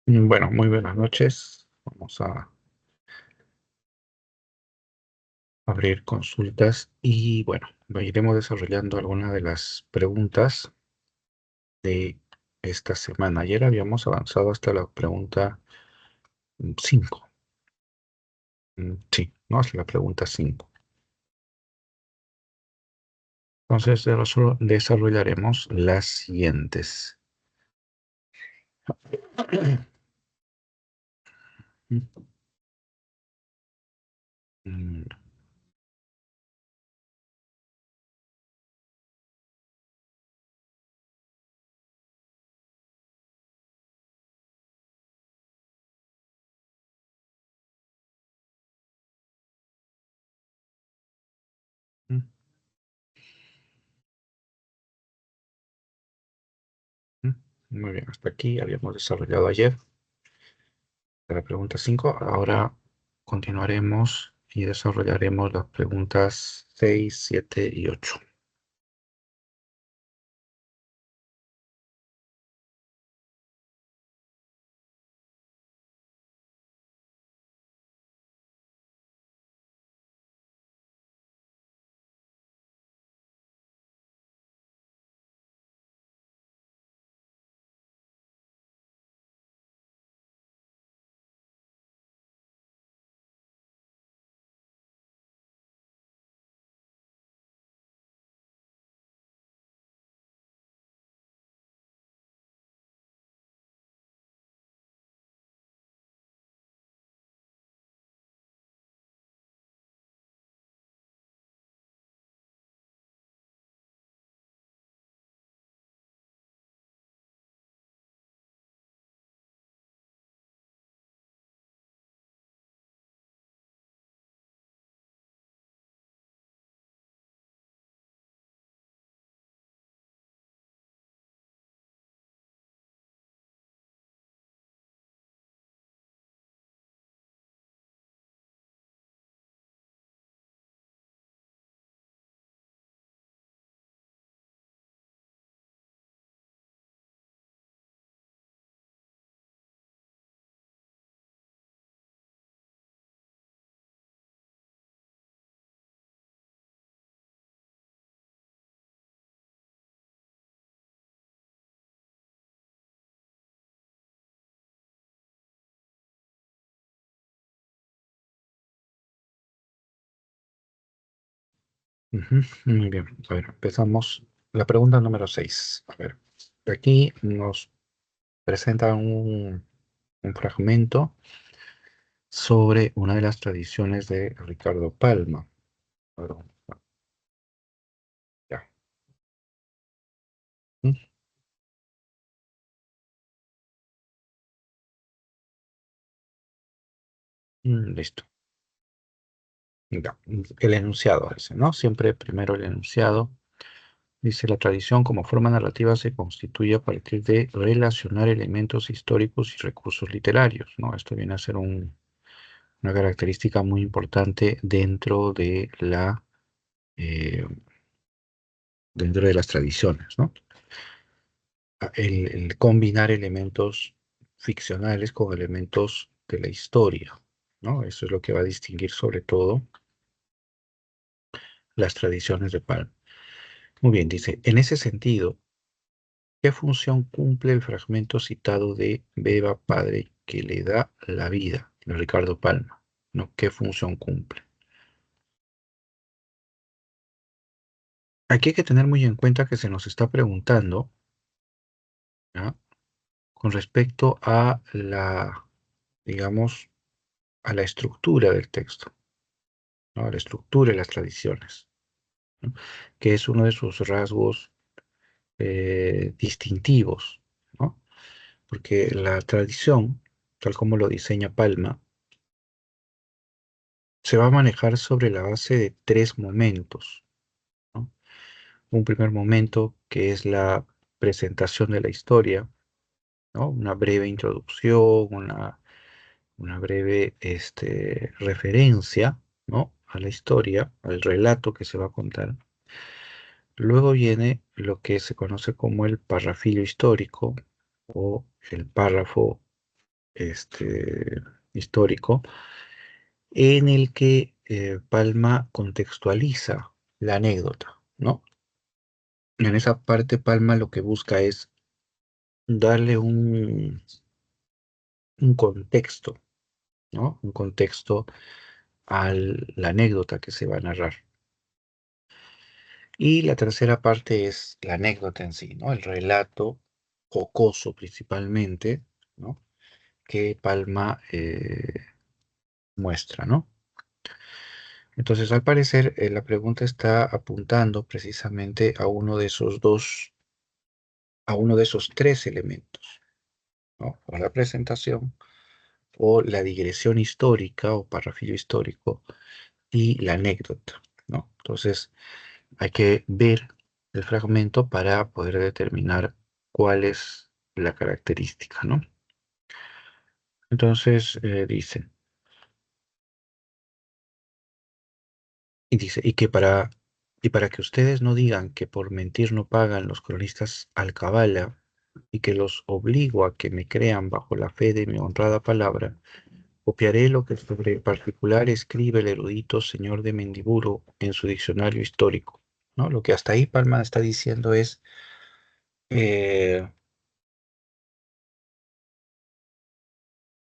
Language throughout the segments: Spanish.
Bueno, muy buenas noches. Vamos a abrir consultas y bueno, iremos desarrollando algunas de las preguntas de esta semana. Ayer habíamos avanzado hasta la pregunta 5. Sí, ¿no? Hasta la pregunta 5. Entonces desarrollaremos las siguientes. Mm, mm, mm. Muy bien, hasta aquí habíamos desarrollado ayer la pregunta 5. Ahora continuaremos y desarrollaremos las preguntas 6, 7 y 8. Ujú, muy bien. A ver, empezamos. La pregunta número 6. A ver, aquí nos presenta un fragmento sobre una de las tradiciones de Ricardo Palma. Perdón, ya. Listo. Ya. El enunciado dice, ¿no? Siempre primero el enunciado. Dice, la tradición como forma narrativa se constituye a partir de relacionar elementos históricos y recursos literarios, ¿no? Esto viene a ser una característica muy importante eh, dentro de las tradiciones, ¿no? El combinar elementos ficcionales con elementos de la historia, ¿no? Eso es lo que va a distinguir sobre todo las tradiciones de Palm. Muy bien, dice, en ese sentido, ¿qué función cumple el fragmento citado de Beba Padre que le da la vida, de Ricardo Palma? ¿No? ¿Qué función cumple? Aquí hay que tener muy en cuenta que se nos está preguntando, ¿ya? Con respecto a digamos, a la estructura del texto, ¿no? A la estructura y las tradiciones, ¿no? Que es uno de sus rasgos distintivos, ¿no? Porque la tradición, tal como lo diseña Palma, se va a manejar sobre la base de tres momentos, ¿no? Un primer momento que es la presentación de la historia, ¿no? Una breve introducción, una breve referencia, ¿no? A la historia, al relato que se va a contar. Luego viene lo que se conoce como el parrafillo histórico o el párrafo histórico, en el que Palma contextualiza la anécdota, ¿no? En esa parte Palma lo que busca es darle un contexto, ¿no? Un contexto a la anécdota que se va a narrar. Y la tercera parte es la anécdota en sí, ¿no? El relato jocoso principalmente, ¿no? Que Palma muestra, ¿no? Entonces, al parecer, la pregunta está apuntando precisamente a uno de esos a uno de esos tres elementos, ¿no? O la presentación, o la digresión histórica, o parrafillo histórico, y la anécdota, ¿no? Entonces, hay que ver el fragmento para poder determinar cuál es la característica, ¿no? Entonces, dice, y para que ustedes no digan que por mentir no pagan los cronistas alcabala, y que los obligo a que me crean bajo la fe de mi honrada palabra, copiaré lo que sobre el particular escribe el erudito señor de Mendiburo en su diccionario histórico, ¿no? Lo que hasta ahí Palma está diciendo es eh,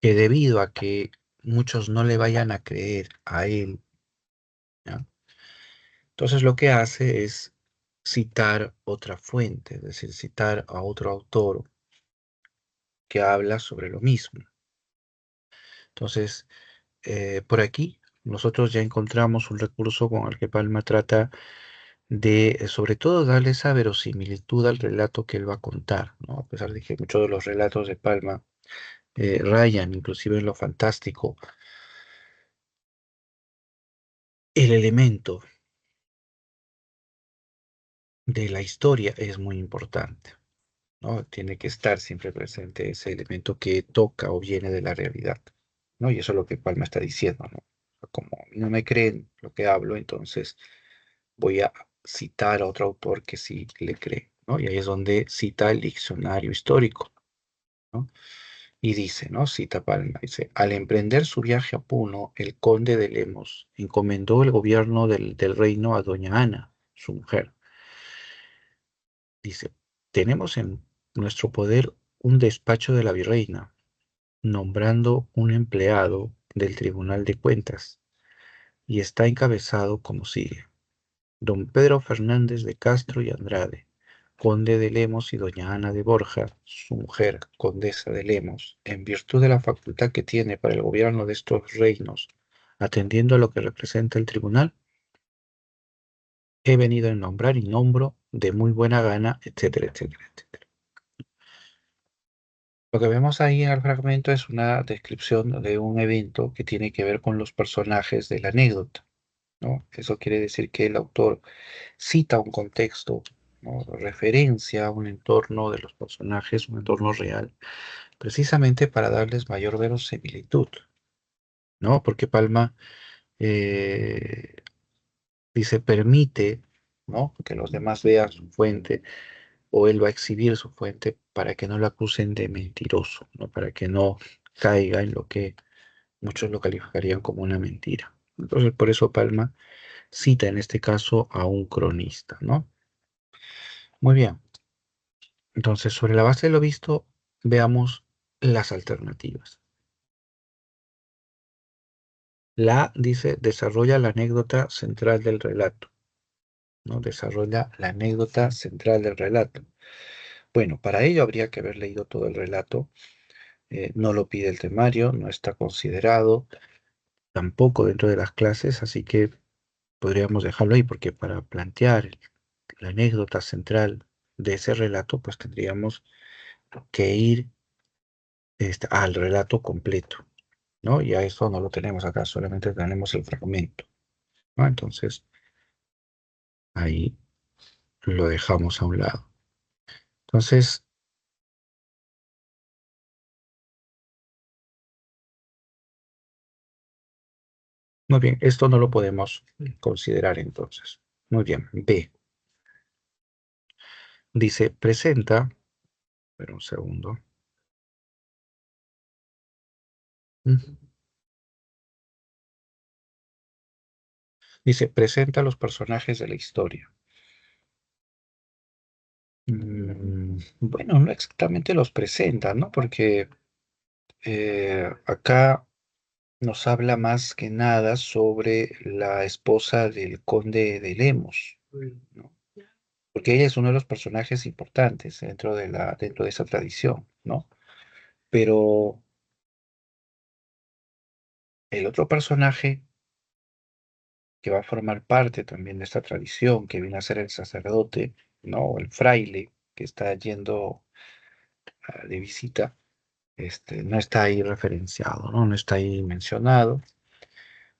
que debido a que muchos no le vayan a creer a él, ¿ya? Entonces lo que hace es citar otra fuente, es decir, citar a otro autor que habla sobre lo mismo. Entonces, por aquí nosotros ya encontramos un recurso con el que Palma trata de, sobre todo, darle esa verosimilitud al relato que él va a contar, ¿no? A pesar de que muchos de los relatos de Palma rayan inclusive en lo fantástico, el elemento de la historia es muy importante, ¿no? Tiene que estar siempre presente ese elemento que toca o viene de la realidad, ¿no? Y eso es lo que Palma está diciendo, ¿no? Como a mí no me creen lo que hablo, entonces voy a citar a otro autor que sí le cree, ¿no? Y ahí es donde cita el diccionario histórico, ¿no? Y dice, ¿no? Cita Palma, dice, al emprender su viaje a Puno, el conde de Lemos encomendó el gobierno del reino a doña Ana, su mujer. Dice, tenemos en nuestro poder un despacho de la virreina, nombrando un empleado del Tribunal de Cuentas, y está encabezado como sigue. Don Pedro Fernández de Castro y Andrade, conde de Lemos, y doña Ana de Borja, su mujer, condesa de Lemos, en virtud de la facultad que tiene para el gobierno de estos reinos, atendiendo a lo que representa el tribunal, he venido a nombrar y nombro de muy buena gana, etcétera, etcétera, etcétera. Lo que vemos ahí en el fragmento es una descripción de un evento que tiene que ver con los personajes de la anécdota, ¿no? Eso quiere decir que el autor cita un contexto, ¿no? Referencia a un entorno de los personajes, un entorno real, precisamente para darles mayor verosimilitud, ¿no? Porque Palma eh, dice, permite, ¿no? Que los demás vean su fuente, o él va a exhibir su fuente para que no lo acusen de mentiroso, ¿no? Para que no caiga en lo que muchos lo calificarían como una mentira. Entonces, por eso Palma cita en este caso a un cronista, ¿no? Muy bien. Entonces, sobre la base de lo visto, veamos las alternativas. La A dice, desarrolla la anécdota central del relato, ¿no? Desarrolla la anécdota central del relato. Bueno, para ello habría que haber leído todo el relato. No lo pide el temario, no está considerado tampoco dentro de las clases, así que podríamos dejarlo ahí, porque para plantear la anécdota central de ese relato, pues tendríamos que ir al relato completo, ¿no? Y a eso no lo tenemos acá, solamente tenemos el fragmento, ¿no? Entonces, ahí lo dejamos a un lado. Entonces, muy bien, esto no lo podemos considerar entonces. Muy bien, B. Dice, presenta, espera un segundo, Ujú. Dice, presenta a los personajes de la historia. Bueno, no exactamente los presenta, ¿no? Porque acá nos habla más que nada sobre la esposa del conde de Lemos, ¿no? Porque ella es uno de los personajes importantes dentro de esa tradición, ¿no? Pero el otro personaje que va a formar parte también de esta tradición, que viene a ser el sacerdote, ¿no? O el fraile que está yendo de visita, no está ahí referenciado, ¿no? No está ahí mencionado.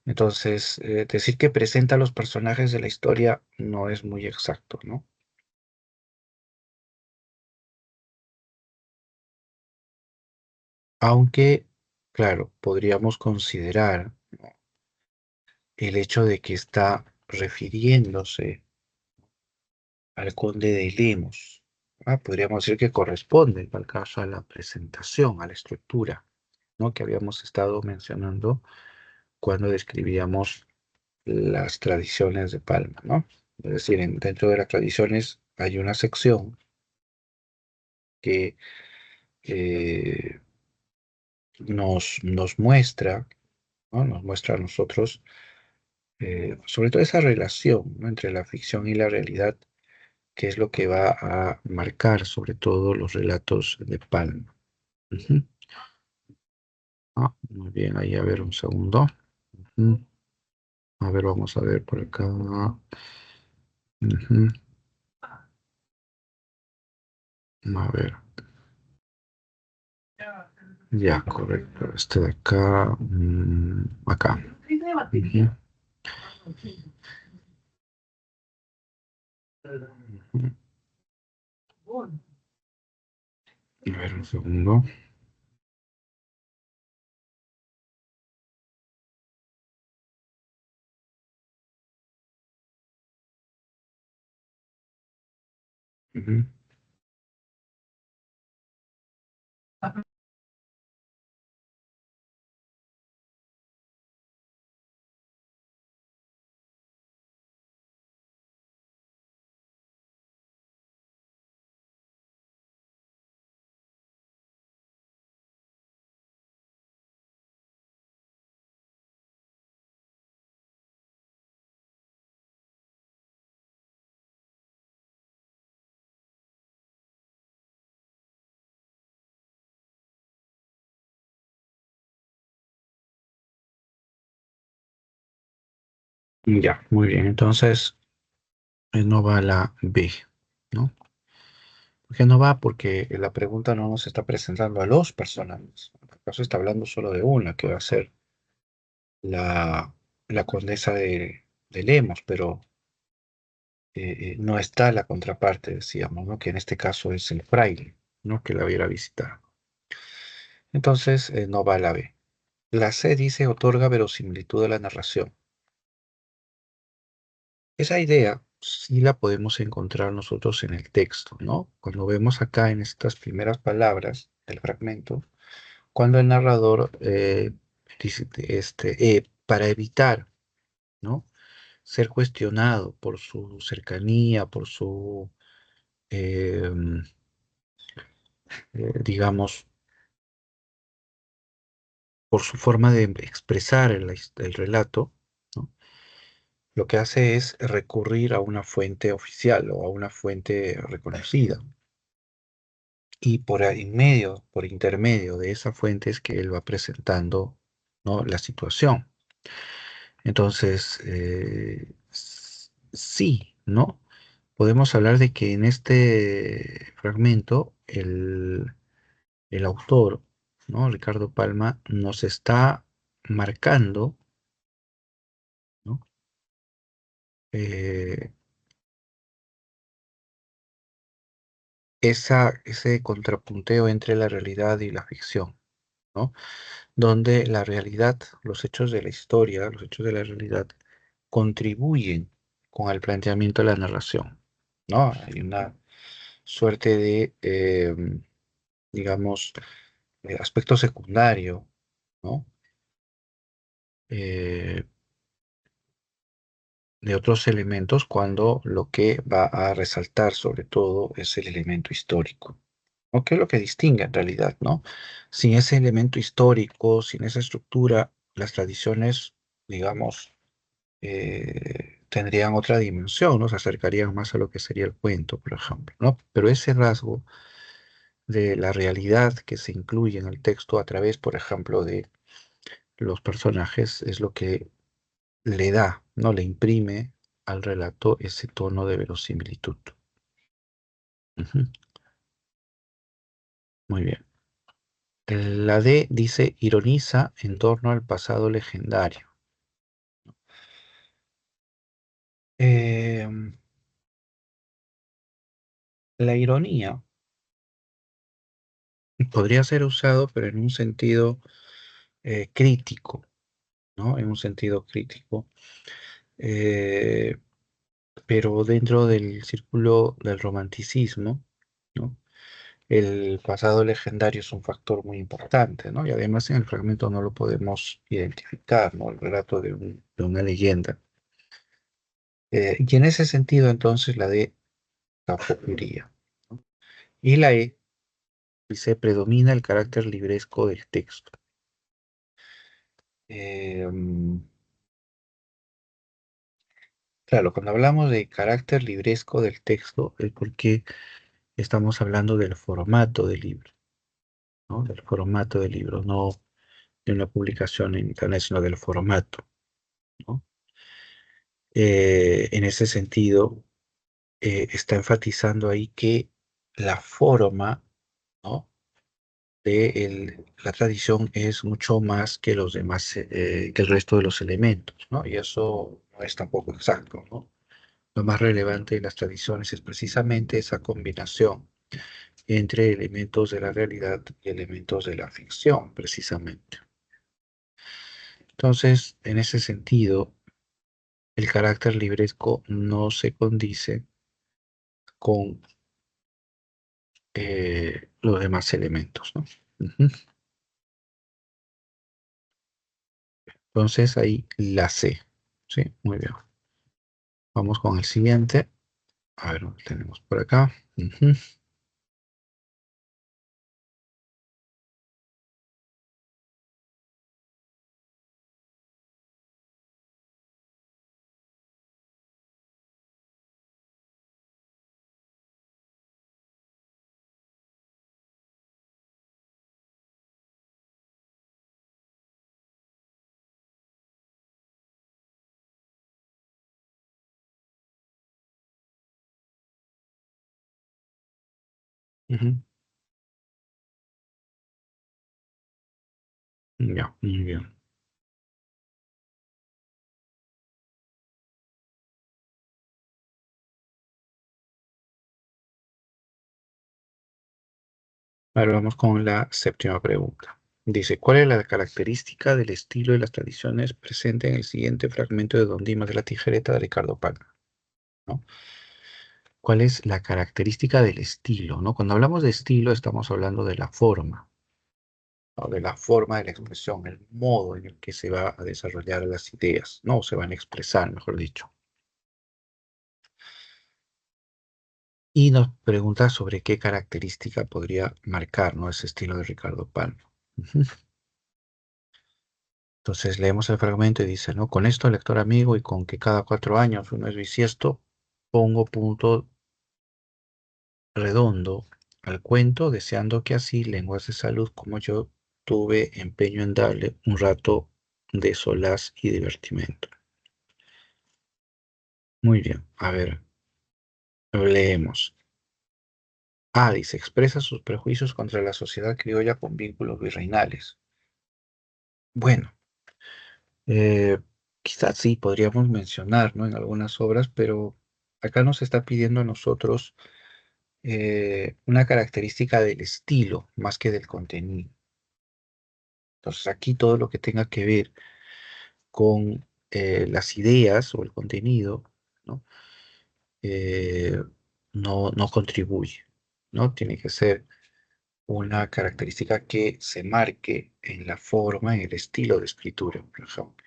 Entonces, decir que presenta a los personajes de la historia no es muy exacto, ¿no? Aunque, claro, podríamos considerar, ¿no?, el hecho de que está refiriéndose al conde de Lemos. Podríamos decir que corresponde, en tal caso, a la presentación, a la estructura, ¿no?, que habíamos estado mencionando cuando describíamos las tradiciones de Palma, ¿no? Es decir, dentro de las tradiciones hay una sección que eh, nos muestra, ¿no? Nos muestra a nosotros, sobre todo esa relación, ¿no?, entre la ficción y la realidad, que es lo que va a marcar sobre todo los relatos de Palma. Ujú. Muy bien, ahí a ver un segundo. Ujú. A ver, vamos a ver por acá. Ujú. A ver, ya, correcto. Este de acá, acá. Ujú. Ujú. A ver, un segundo. Ujú. Ya, muy bien. Entonces, no va la B, ¿no? ¿Por qué no va? Porque la pregunta no nos está presentando a los personajes. En este caso está hablando solo de una, que va a ser la, la condesa de Lemos, pero no está la contraparte, decíamos, ¿no? Que en este caso es el fraile, ¿no?, que la viera visitar. Entonces, no va la B. La C dice otorga verosimilitud a la narración. Esa idea sí la podemos encontrar nosotros en el texto, ¿no? Cuando vemos acá en estas primeras palabras del fragmento, cuando el narrador dice, para evitar, ¿no?, ser cuestionado por su cercanía, por su, eh, digamos, por su forma de expresar el relato, ¿no?, lo que hace es recurrir a una fuente oficial o a una fuente reconocida. Y por intermedio de esa fuente es que él va presentando, ¿no?, la situación. Entonces, sí, ¿no? Podemos hablar de que en este fragmento el autor, ¿no?, Ricardo Palma, nos está marcando, ¿no?, eh, ese contrapunteo entre la realidad y la ficción, ¿no? Donde la realidad, los hechos de la historia, los hechos de la realidad, contribuyen con el planteamiento de la narración, ¿no? Hay una suerte de, digamos, aspecto secundario, ¿no?, eh, de otros elementos cuando lo que va a resaltar sobre todo es el elemento histórico, ¿no? ¿Qué es lo que distingue en realidad, ¿no? Sin ese elemento histórico, sin esa estructura, las tradiciones, digamos, tendrían otra dimensión, ¿no? Se acercarían más a lo que sería el cuento, por ejemplo, ¿no? Pero ese rasgo de la realidad que se incluye en el texto a través, por ejemplo, de los personajes es lo que le da, ¿no? Le imprime al relato ese tono de verosimilitud. Ujú. Muy bien. La D dice ironiza en torno al pasado legendario. Em, la ironía podría ser usado, pero en un sentido crítico, ¿no? En un sentido crítico. Eh, pero dentro del círculo del romanticismo, ¿no? El pasado legendario es un factor muy importante, ¿no? Y además en el fragmento no lo podemos identificar, ¿no? El relato de una leyenda. Y en ese sentido, entonces, la D ocurriría, ¿no? Y la E dice, predomina el carácter libresco del texto. Mm, claro, cuando hablamos de carácter libresco del texto es porque estamos hablando del formato del libro, ¿no? Del formato del libro, no de una publicación en internet, sino del formato, ¿no? En ese sentido, está enfatizando ahí que la forma, ¿no? La tradición es mucho más que los demás, que el resto de los elementos, ¿no? Y eso no es tampoco exacto, ¿no? Lo más relevante de las tradiciones es precisamente esa combinación entre elementos de la realidad y elementos de la ficción, precisamente. Entonces, en ese sentido, el carácter libresco no se condice con los demás elementos, ¿no? Ujú. Entonces ahí la C. Sí, muy bien. Vamos con el siguiente. A ver, lo tenemos por acá. Ujú, ujú. Ya, muy bien. Ahora vamos con la séptima pregunta. Dice, ¿cuál es la característica del estilo y las tradiciones presente en el siguiente fragmento de Don Dimas de la Tijereta de Ricardo Palma? ¿No? ¿Cuál es la característica del estilo? ¿No? Cuando hablamos de estilo estamos hablando de la forma, ¿no? De la forma de la expresión, el modo en el que se va a desarrollar las ideas, ¿no? Se van a expresar, mejor dicho. Y nos pregunta sobre qué característica podría marcar, ¿no? Ese estilo de Ricardo Palma. Ujú. Entonces leemos el fragmento y dice, ¿no? Con esto, lector amigo, y con que cada 4 años uno es bisiesto, pongo punto redondo al cuento, deseando que así lenguas de salud como yo tuve empeño en darle un rato de solaz y divertimento. Muy bien, a ver, leemos. Dice, expresa sus prejuicios contra la sociedad criolla con vínculos virreinales. Bueno, Eh, quizás sí, podríamos mencionar, ¿no? En algunas obras, pero acá nos está pidiendo a nosotros una característica del estilo más que del contenido. Entonces aquí todo lo que tenga que ver con las ideas o el contenido, ¿no? Eh, no contribuye, ¿no? Tiene que ser una característica que se marque en la forma, en el estilo de escritura, por ejemplo.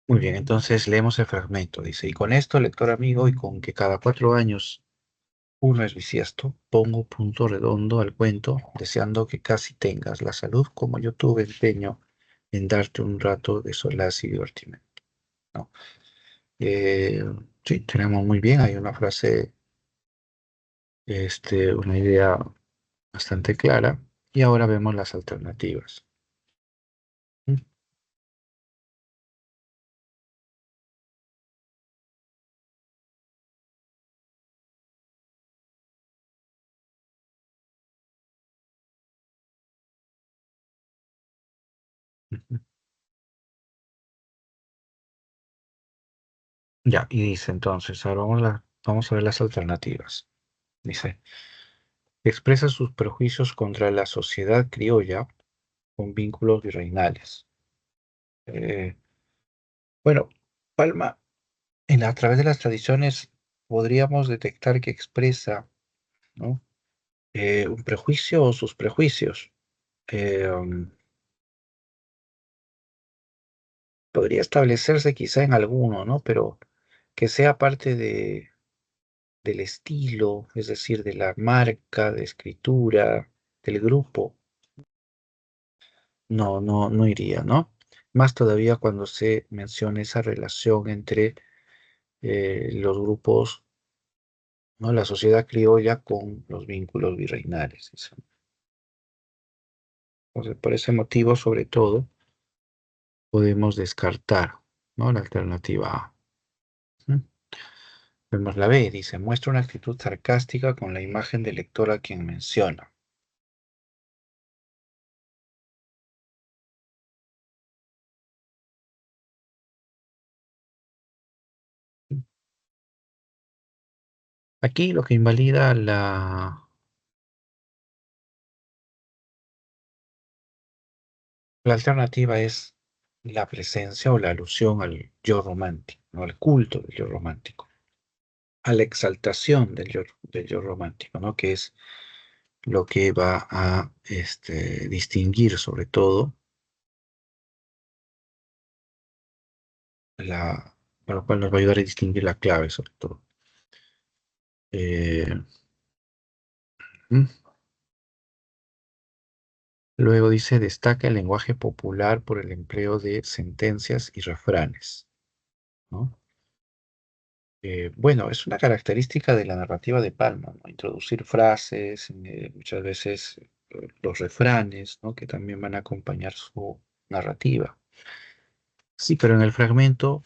Muy bien, entonces leemos el fragmento. Dice, y con esto, lector amigo, y con que cada 4 años uno es bisiesto, pongo punto redondo al cuento, deseando que casi tengas la salud como yo tuve empeño en darte un rato de solaz y divertimento, ¿no? Eh, sí, tenemos muy bien, hay una frase, una idea bastante clara, y ahora vemos las alternativas. ¿Mm? Ujú. Ya, y dice entonces, ahora vamos a ver las alternativas. Dice, expresa sus prejuicios contra la sociedad criolla con vínculos virreinales. Eh, bueno, Palma, a través de las tradiciones podríamos detectar que expresa, ¿no? Un prejuicio o sus prejuicios. Podría establecerse quizá en alguno, ¿no? Pero que sea parte del estilo, es decir, de la marca de escritura, del grupo, no, no, no iría, ¿no? Más todavía cuando se menciona esa relación entre los grupos, ¿no? La sociedad criolla con los vínculos virreinales. Entonces, por ese motivo, sobre todo, podemos descartar, ¿no? La alternativa A. ¿Mm? Vemos la B, dice, muestra una actitud sarcástica con la imagen del lector a quien menciona. Aquí lo que invalida la alternativa es la presencia o la alusión al yo romántico, ¿no? Al culto del yo romántico, a la exaltación del yo romántico, ¿no? Que es lo que va a distinguir sobre todo por lo cual nos va a ayudar a distinguir la clave sobre todo. Eh, ¿Mm? Luego dice, destaca el lenguaje popular por el empleo de sentencias y refranes, ¿no? Bueno, es una característica de la narrativa de Palma, ¿no? Introducir frases, muchas veces los refranes, ¿no? Que también van a acompañar su narrativa. Sí, pero en el fragmento,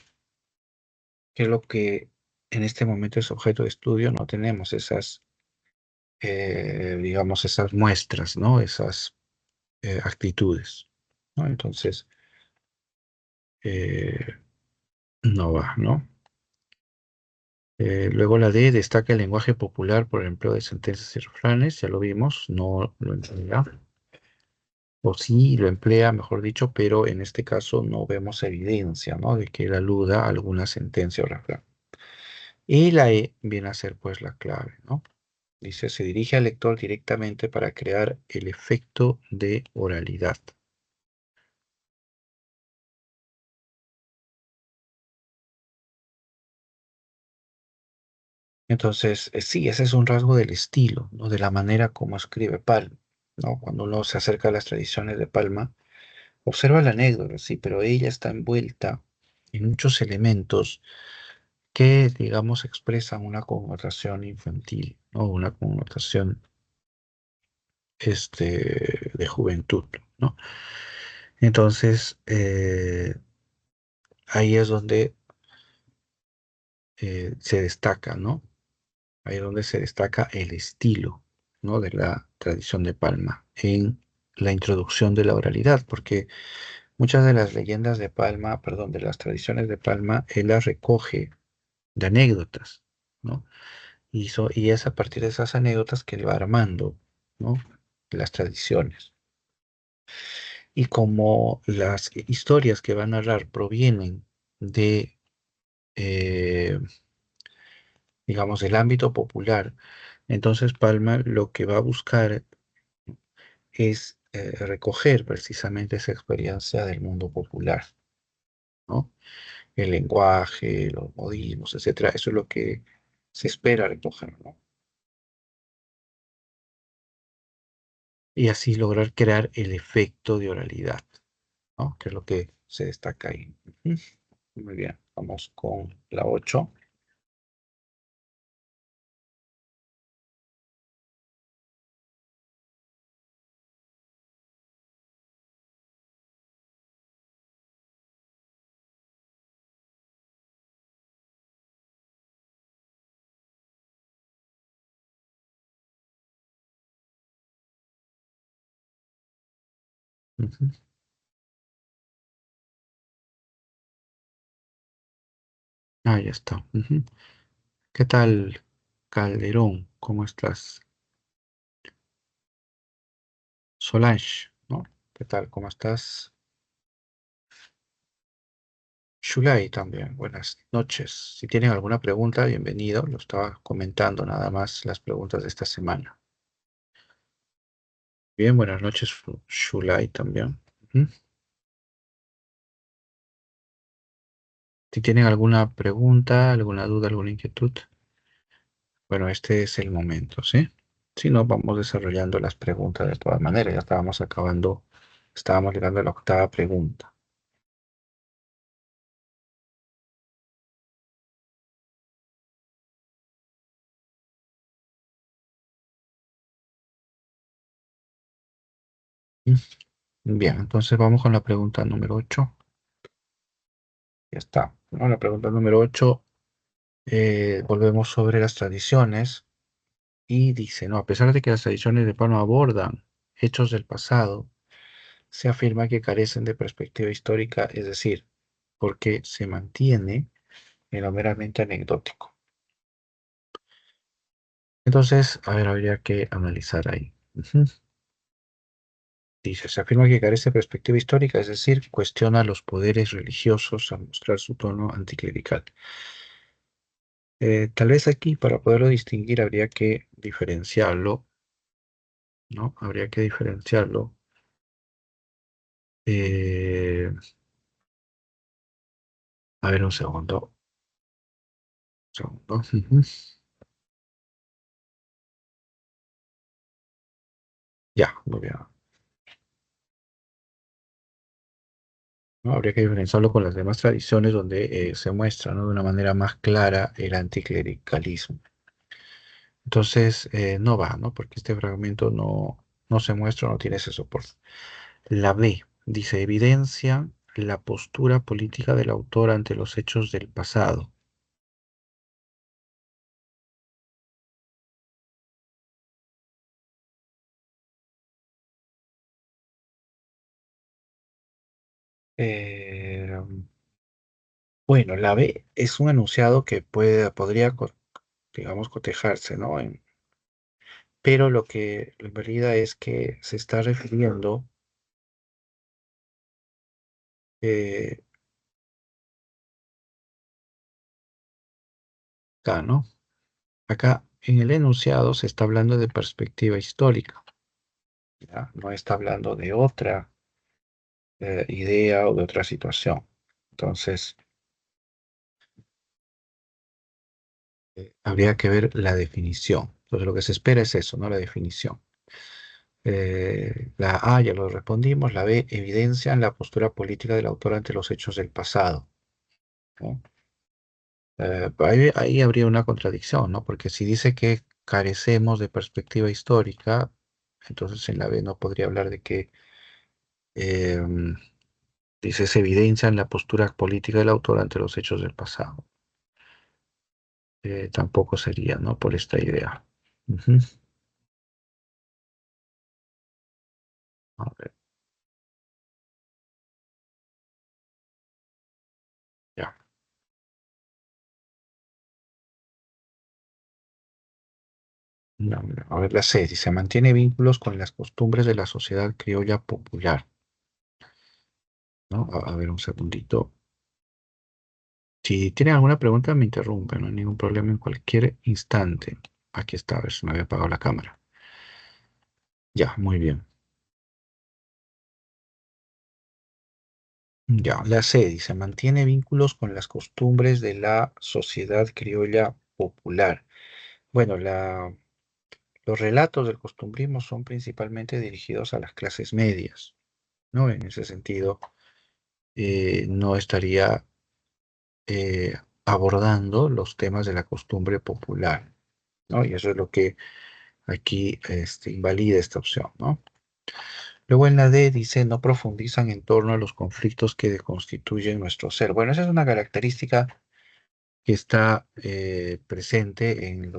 que es lo que en este momento es objeto de estudio, no tenemos esas, digamos, esas muestras, ¿no? Esas actitudes, ¿no? Entonces, eh, no va, ¿no? Luego la D destaca el lenguaje popular por el empleo de sentencias y refranes, ya lo vimos, no lo emplea, o sí lo emplea, mejor dicho, pero en este caso no vemos evidencia, ¿no? De que él aluda a alguna sentencia o refrán. Y la E viene a ser pues la clave, ¿no? Dice, se dirige al lector directamente para crear el efecto de oralidad. Entonces, sí, ese es un rasgo del estilo, ¿no? De la manera como escribe Palma, ¿no? Cuando uno se acerca a las tradiciones de Palma, observa la anécdota, sí, pero ella está envuelta en muchos elementos que, digamos, expresan una connotación infantil, ¿no? Una connotación, de juventud, ¿no? Entonces, ahí es donde se destaca, ¿no? Ahí es donde se destaca el estilo, ¿no? De la tradición de Palma en la introducción de la oralidad, porque muchas de las leyendas de Palma, perdón, de las tradiciones de Palma, él las recoge de anécdotas, ¿no? Y es a partir de esas anécdotas que él va armando, ¿no? Las tradiciones. Y como las historias que va a narrar provienen de, eh, digamos, del ámbito popular, entonces Palma lo que va a buscar es recoger precisamente esa experiencia del mundo popular, ¿no? el lenguaje, los modismos, etcétera. Eso es lo que se espera recoger, ¿no? Y así lograr crear el efecto de oralidad, ¿no? Que es lo que se destaca ahí. Ujú. Muy bien, vamos con la 8. Ujú. Ah, ya está. Ujú. ¿Qué tal, Calderón? ¿Cómo estás? Solange, ¿no? ¿Qué tal? ¿Cómo estás? Shulai también, buenas noches. Si tienen alguna pregunta, bienvenido. Lo estaba comentando nada más las preguntas de esta semana. Bien, buenas noches, Shulai también. Ujú. Si tienen alguna pregunta, alguna duda, alguna inquietud, bueno, este es el momento, ¿sí? Si no, vamos desarrollando las preguntas de todas maneras. Ya estábamos acabando, estábamos llegando a la octava pregunta. Bien, entonces vamos con la pregunta número 8. Ya está. ¿No? La pregunta número 8, volvemos sobre las tradiciones y dice, no, a pesar de que las tradiciones de Pano abordan hechos del pasado, se afirma que carecen de perspectiva histórica, es decir, porque se mantiene en lo meramente anecdótico. Entonces, a ver, habría que analizar ahí. Ujú. Dice, se afirma que carece de perspectiva histórica, es decir, cuestiona los poderes religiosos al mostrar su tono anticlerical. Tal vez aquí, para poderlo distinguir, habría que diferenciarlo, ¿no? Habría que diferenciarlo. Eh, a ver, un segundo. Un segundo. Ujú. Ya, muy bien. ¿No? Habría que diferenciarlo con las demás tradiciones donde se muestra, ¿no? De una manera más clara el anticlericalismo. Entonces, no va, ¿no? Porque este fragmento no se muestra, no tiene ese soporte. La B dice, evidencia la postura política del autor ante los hechos del pasado. Eh, bueno, la B es un enunciado que podría, digamos, cotejarse, ¿no? Pero lo que en realidad es que se está refiriendo, eh, acá, ¿no? Acá en el enunciado se está hablando de perspectiva histórica, ¿ya? No está hablando de otra idea o de otra situación. Entonces, habría que ver la definición. Entonces, lo que se espera es eso, ¿no? La definición. La A ya lo respondimos, la B evidencian la postura política del autor ante los hechos del pasado, ¿no? Ahí habría una contradicción, ¿no? Porque si dice que carecemos de perspectiva histórica, entonces en la B no podría hablar de que, em, dice, se evidencia en la postura política del autor ante los hechos del pasado. Tampoco sería, ¿no? Por esta idea. Ujú. A ver, ya. No, no. A ver, la C dice, mantiene vínculos con las costumbres de la sociedad criolla popular, ¿no? A ver, un segundito. Si tienen alguna pregunta, me interrumpen, no hay ningún problema en cualquier instante. Aquí está, a ver si me había apagado la cámara. Ya, muy bien. Ya, la C dice, mantiene vínculos con las costumbres de la sociedad criolla popular. Bueno, los relatos del costumbrismo son principalmente dirigidos a las clases medias, ¿no? En ese sentido, no estaría abordando los temas de la costumbre popular, ¿no? Y eso es lo que aquí invalida esta opción, ¿no? Luego en la D dice, no profundizan en torno a los conflictos que constituyen nuestro ser. Bueno, esa es una característica que está presente en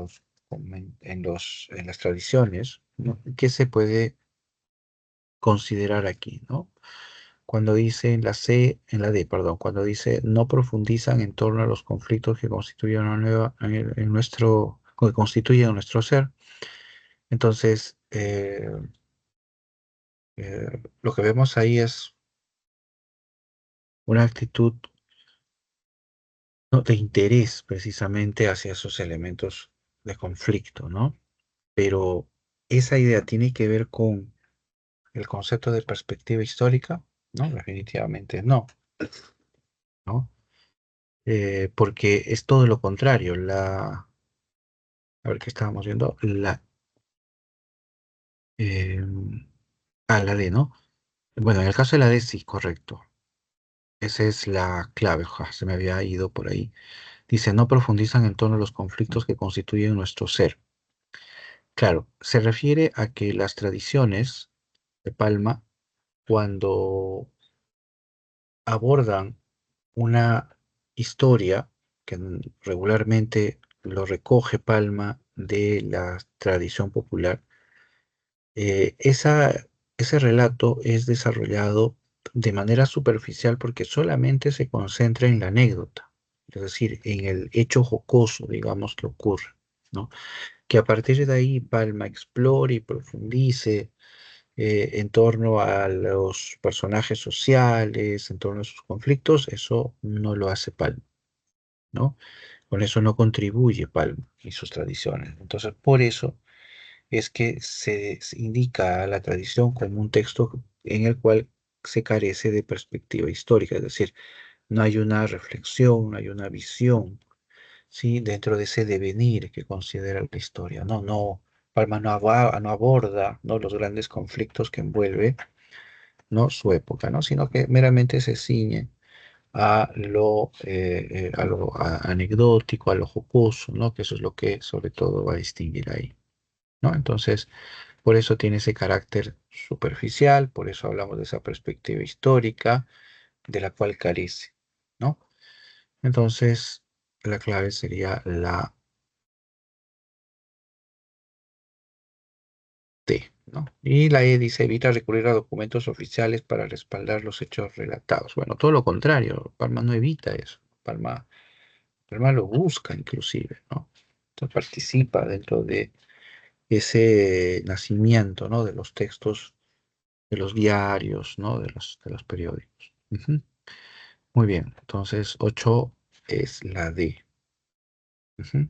en las tradiciones, ¿no? Que se puede considerar aquí, ¿no? Cuando dice en la C, en la D, perdón, cuando dice no profundizan en torno a los conflictos que constituyen una nueva, en nuestro, que constituyen nuestro ser, entonces lo que vemos ahí es una actitud, ¿no?, de interés precisamente hacia esos elementos de conflicto, ¿no? Pero esa idea tiene que ver con el concepto de perspectiva histórica, ¿no? Definitivamente no, ¿no? Porque es todo lo contrario. A ver qué estábamos viendo. Eh, la D, ¿no? Bueno, en el caso de la D sí, correcto. Esa es la clave, se me había ido por ahí. Dice, no profundizan en torno a los conflictos que constituyen nuestro ser. Claro, se refiere a que las tradiciones de Palma, cuando abordan una historia que regularmente lo recoge Palma de la tradición popular, ese relato es desarrollado de manera superficial porque solamente se concentra en la anécdota, es decir, en el hecho jocoso, digamos, que ocurre, ¿no? Que a partir de ahí Palma explore y profundice en torno a los personajes sociales, en torno a sus conflictos, eso no lo hace Palma, ¿no? Con eso no contribuye Palma y sus tradiciones. Entonces, por eso es que se indica a la tradición como un texto en el cual se carece de perspectiva histórica, es decir, no hay una reflexión, no hay una visión, ¿sí?, dentro de ese devenir que considera la historia. No, no, Palma no aborda, ¿no?, los grandes conflictos que envuelve, ¿no?, su época, ¿no?, sino que meramente se ciñe a lo anecdótico, a lo jocoso, ¿no?, que eso es lo que sobre todo va a distinguir ahí, ¿no? Entonces, por eso tiene ese carácter superficial, por eso hablamos de esa perspectiva histórica de la cual carece, ¿no? Entonces, la clave sería la T, ¿no? Y la E dice, evita recurrir a documentos oficiales para respaldar los hechos relatados. Bueno, todo lo contrario, Palma no evita eso. Palma lo busca inclusive, ¿no? Entonces participa dentro de ese nacimiento, ¿no?, de los textos, de los diarios, ¿no?, de los periódicos. Ujú. Muy bien, entonces 8 es la D. Ujú.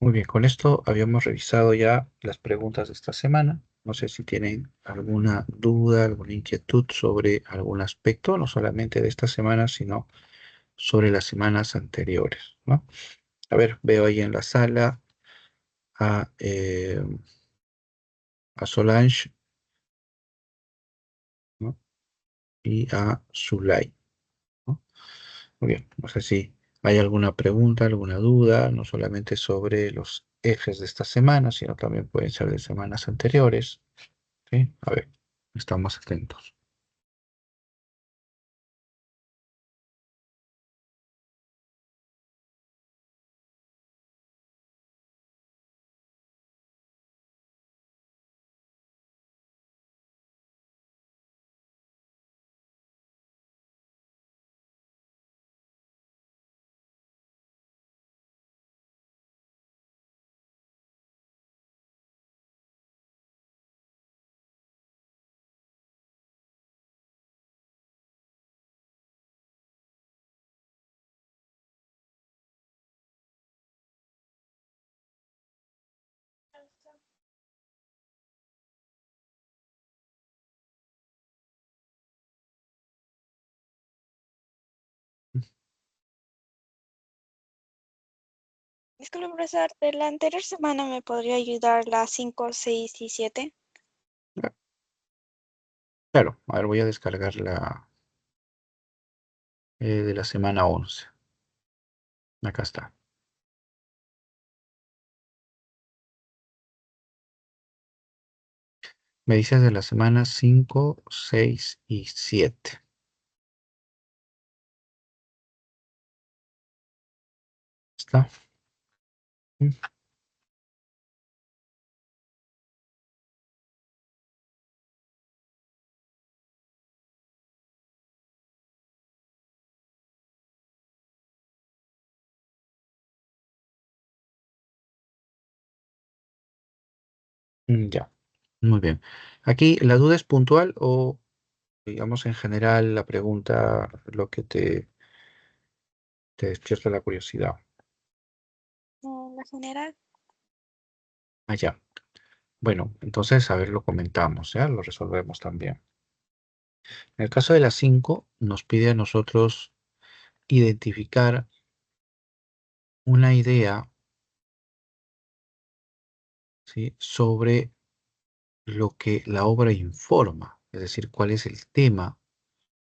Muy bien, con esto habíamos revisado ya las preguntas de esta semana. No sé si tienen alguna duda, alguna inquietud sobre algún aspecto, no solamente de esta semana, sino sobre las semanas anteriores, ¿no? A ver, veo ahí en la sala a, a Solange, ¿no?, y a Zulay, ¿no? Muy bien, no sé si hay alguna pregunta, alguna duda, no solamente sobre los ejes de esta semana, sino también pueden ser de semanas anteriores. ¿Sí? A ver, estamos atentos. Disculpe, profesor, de la anterior semana me podría ayudar las 5, 6 y 7. Claro, a ver, voy a descargar la de la semana 11. Acá está. Me dices de la semana 5, 6 y 7. ¿Está? Mm, ya, muy bien. Aquí, ¿la duda es puntual o, digamos, en general la pregunta, lo que te despierta la curiosidad? La general. Ya. Bueno, entonces, a ver, lo comentamos, ¿ya? Lo resolvemos también. En el caso de las 5, nos pide a nosotros identificar una idea, ¿sí?, sobre lo que la obra informa, es decir, cuál es el tema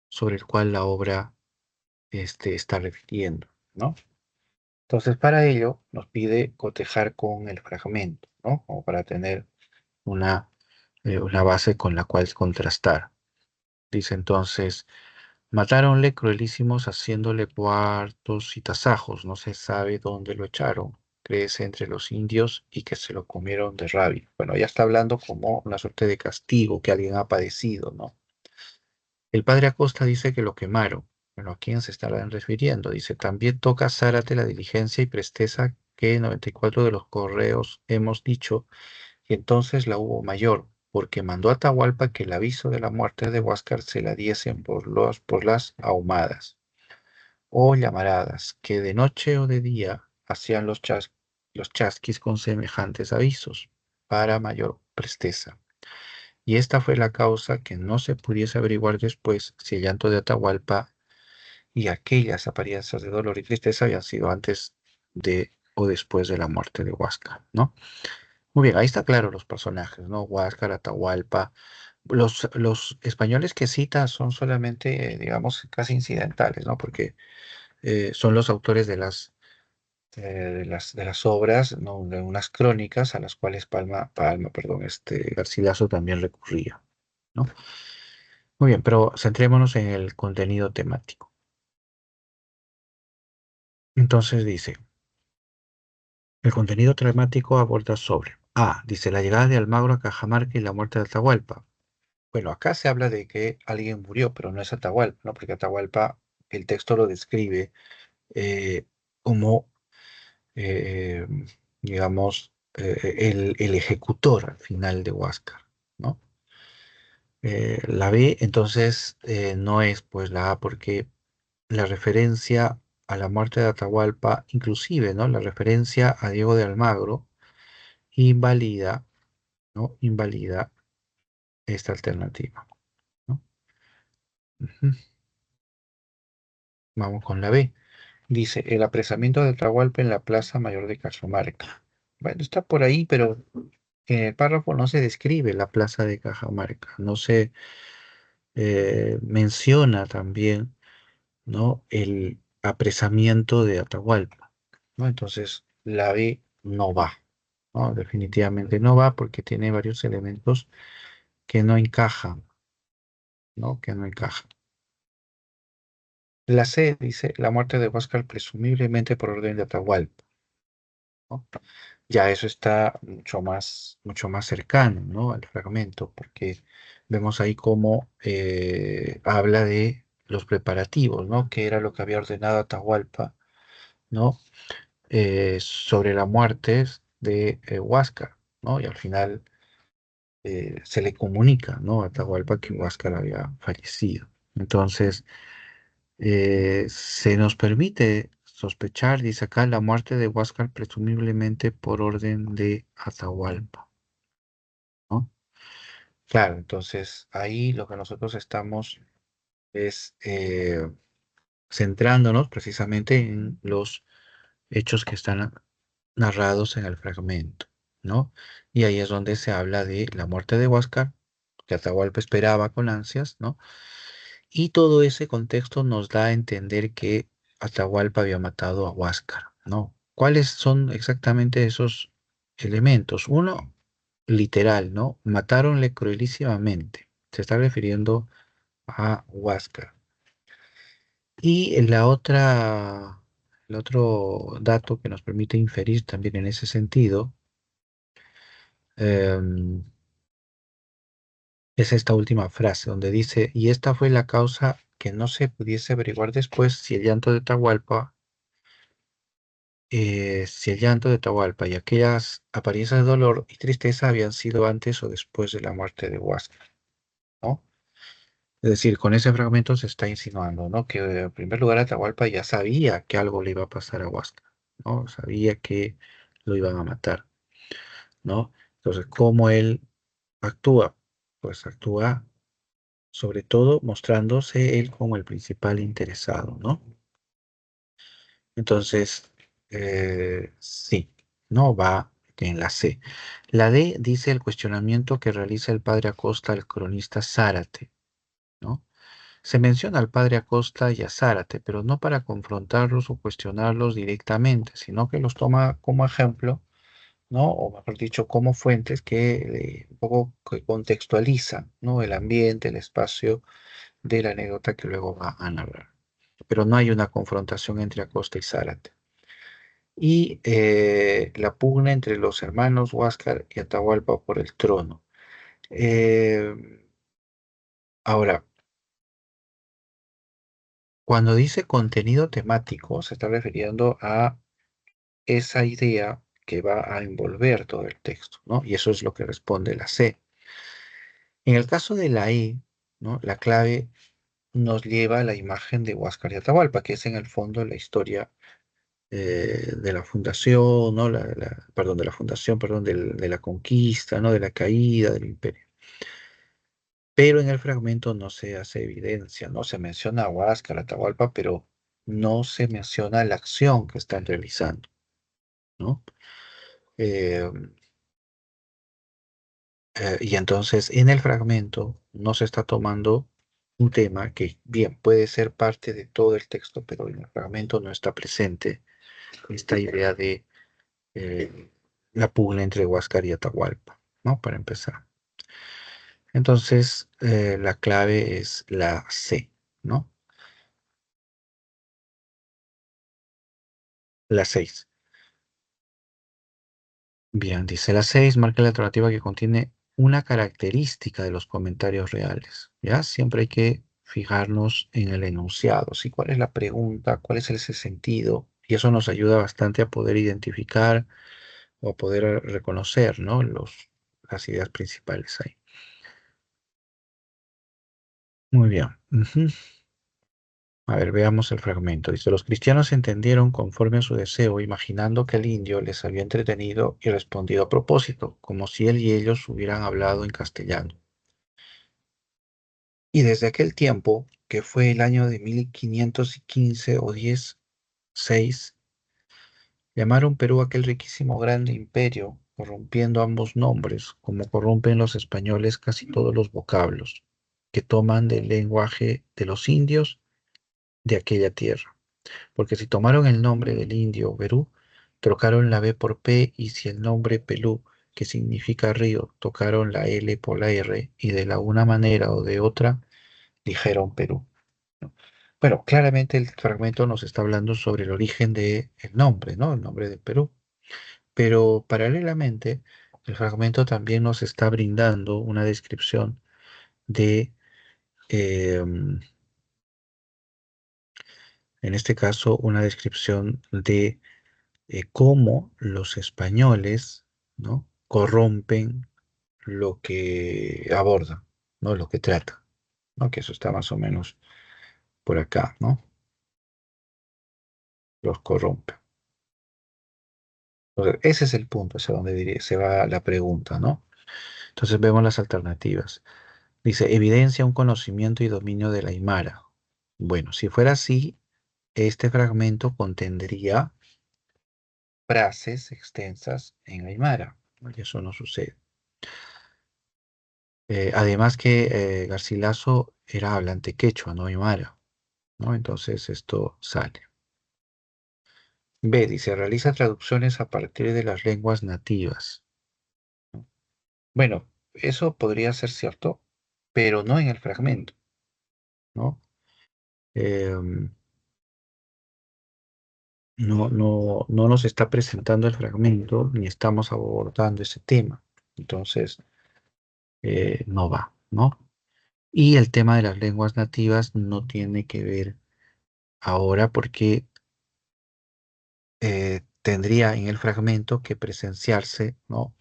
sobre el cual la obra está refiriendo, ¿no? Entonces, para ello, nos pide cotejar con el fragmento, ¿no? Como para tener una, una base con la cual contrastar. Dice entonces, matáronle cruelísimos haciéndole cuartos y tasajos, no se sabe dónde lo echaron, créese entre los indios y que se lo comieron de rabia. Bueno, ya está hablando como una suerte de castigo que alguien ha padecido, ¿no? El padre Acosta dice que lo quemaron. Bueno, ¿a quién se estarán refiriendo? Dice, también toca Zárate la diligencia y presteza que 94 de los correos hemos dicho, y entonces la hubo mayor, porque mandó a Atahualpa que el aviso de la muerte de Huáscar se la diesen por las ahumadas o llamaradas, que de noche o de día hacían los chasquis con semejantes avisos, para mayor presteza. Y esta fue la causa que no se pudiese averiguar después si el llanto de Atahualpa y aquellas apariencias de dolor y tristeza habían sido antes de o después de la muerte de Huáscar, ¿no? Muy bien, ahí está claro los personajes, ¿no? Huáscar, Atahualpa. Los españoles que cita son solamente, digamos, casi incidentales, ¿no? Porque son los autores de las obras, ¿no?, de unas crónicas a las cuales perdón, Garcilaso también recurría, ¿no? Muy bien, pero centrémonos en el contenido temático. Entonces dice, el contenido temático aborda sobre dice, la llegada de Almagro a Cajamarca y la muerte de Atahualpa. Bueno, acá se habla de que alguien murió, pero no es Atahualpa, ¿no? Porque Atahualpa, el texto lo describe como, eh, digamos, el ejecutor al final de Huáscar, ¿no? La B, entonces, no es pues la A, porque la referencia a la muerte de Atahualpa, inclusive, ¿no?, la referencia a Diego de Almagro, invalida, ¿no? Invalida esta alternativa, ¿no? Ujú. Vamos con la B. Dice, el apresamiento de Atahualpa en la Plaza Mayor de Cajamarca. Bueno, está por ahí, pero en el párrafo no se describe la Plaza de Cajamarca, no se menciona también, ¿no?, el apresamiento de Atahualpa, ¿no? Entonces, la B no va, ¿no? Definitivamente no va porque tiene varios elementos que no encajan, ¿no? Que no encajan. La C dice la muerte de Huáscar presumiblemente por orden de Atahualpa, ¿no? Ya eso está mucho más cercano, ¿no?, al fragmento, porque vemos ahí cómo habla de los preparativos, ¿no? Que era lo que había ordenado Atahualpa, ¿no? Sobre la muerte de Huáscar, ¿no? Y al final se le comunica, ¿no?, a Atahualpa que Huáscar había fallecido. Entonces, se nos permite sospechar, dice acá, la muerte de Huáscar presumiblemente por orden de Atahualpa, ¿no? Claro, entonces ahí lo que nosotros estamos es centrándonos precisamente en los hechos que están narrados en el fragmento, ¿no? Y ahí es donde se habla de la muerte de Huáscar, que Atahualpa esperaba con ansias, ¿no? Y todo ese contexto nos da a entender que Atahualpa había matado a Huáscar, ¿no? ¿Cuáles son exactamente esos elementos? Uno, literal, ¿no? Matáronle cruelísimamente. Se está refiriendo a Huáscar. Y el otro dato que nos permite inferir también en ese sentido, em, es esta última frase donde dice, y esta fue la causa que no se pudiese averiguar después si el llanto de Atahualpa y aquellas apariencias de dolor y tristeza habían sido antes o después de la muerte de Huáscar, ¿no? Es decir, con ese fragmento se está insinuando, ¿no? Que en primer lugar Atahualpa ya sabía que algo le iba a pasar a Huáscar, ¿no? Sabía que lo iban a matar, ¿no? Entonces, ¿cómo él actúa? Pues actúa sobre todo mostrándose él como el principal interesado, ¿no? Entonces, sí, no va en la C. La D dice el cuestionamiento que realiza el padre Acosta al cronista Zárate, ¿no? Se menciona al padre Acosta y a Zárate, pero no para confrontarlos o cuestionarlos directamente, sino que los toma como ejemplo, ¿no? O mejor dicho, como fuentes que un poco que contextualizan, ¿no? El ambiente, el espacio de la anécdota que luego va a narrar. Pero no hay una confrontación entre Acosta y Zárate. Y la pugna entre los hermanos Huáscar y Atahualpa por el trono. Eh, ahora, cuando dice contenido temático, se está refiriendo a esa idea que va a envolver todo el texto, ¿no? Y eso es lo que responde la C. En el caso de la E, ¿no? La clave nos lleva a la imagen de Huáscar y Atahualpa, que es en el fondo la historia de la fundación, ¿no? Perdón, de la fundación, perdón, de la conquista, ¿no? De la caída del imperio. Pero en el fragmento no se hace evidencia, no se menciona a Huáscar, Atahualpa, pero no se menciona la acción que están realizando, ¿no? Eh, y entonces en el fragmento no se está tomando un tema que bien puede ser parte de todo el texto, pero en el fragmento no está presente esta idea de eh, la pugna entre Huáscar y Atahualpa, ¿no? Para empezar. Entonces, la clave es la C, ¿no? La 6. Bien, dice la 6, marca la alternativa que contiene una característica de los comentarios reales, ¿ya? Siempre hay que fijarnos en el enunciado, ¿sí? ¿Cuál es la pregunta? ¿Cuál es ese sentido? Y eso nos ayuda bastante a poder identificar o a poder reconocer, ¿no? Las ideas principales ahí. Muy bien. Ujú. A ver, veamos el fragmento. Dice, los cristianos entendieron conforme a su deseo, imaginando que el indio les había entretenido y respondido a propósito, como si él y ellos hubieran hablado en castellano. Y desde aquel tiempo, que fue el año de 1515 o 16, llamaron Perú aquel riquísimo grande imperio, corrompiendo ambos nombres, como corrompen los españoles casi todos los vocablos que toman del lenguaje de los indios de aquella tierra. Porque si tomaron el nombre del indio Perú, trocaron la B por P, y si el nombre Pelú, que significa río, tocaron la L por la R, y de la una manera o de otra, dijeron Perú, ¿no? Bueno, claramente el fragmento nos está hablando sobre el origen del nombre, ¿no? El nombre de Perú. Pero paralelamente, el fragmento también nos está brindando una descripción de, en este caso, una descripción de cómo los españoles, ¿no? Corrompen lo que abordan, ¿no? Lo que tratan, ¿no? Que eso está más o menos por acá, ¿no? Los corrompen. Entonces, ese es el punto hacia donde se va la pregunta, ¿no? Entonces vemos las alternativas. Dice, evidencia un conocimiento y dominio de la Aymara. Bueno, si fuera así, este fragmento contendría frases extensas en Aymara, ¿no? Y eso no sucede. Además que Garcilaso era hablante quechua, no Aymara, ¿no? Entonces esto sale. B, dice, realiza traducciones a partir de las lenguas nativas, ¿no? Bueno, eso podría ser cierto, pero no en el fragmento, ¿no? Em, no nos está presentando el fragmento ni estamos abordando ese tema. Entonces, no va, ¿no? Y el tema de las lenguas nativas no tiene que ver ahora porque tendría en el fragmento que presenciarse, ¿no?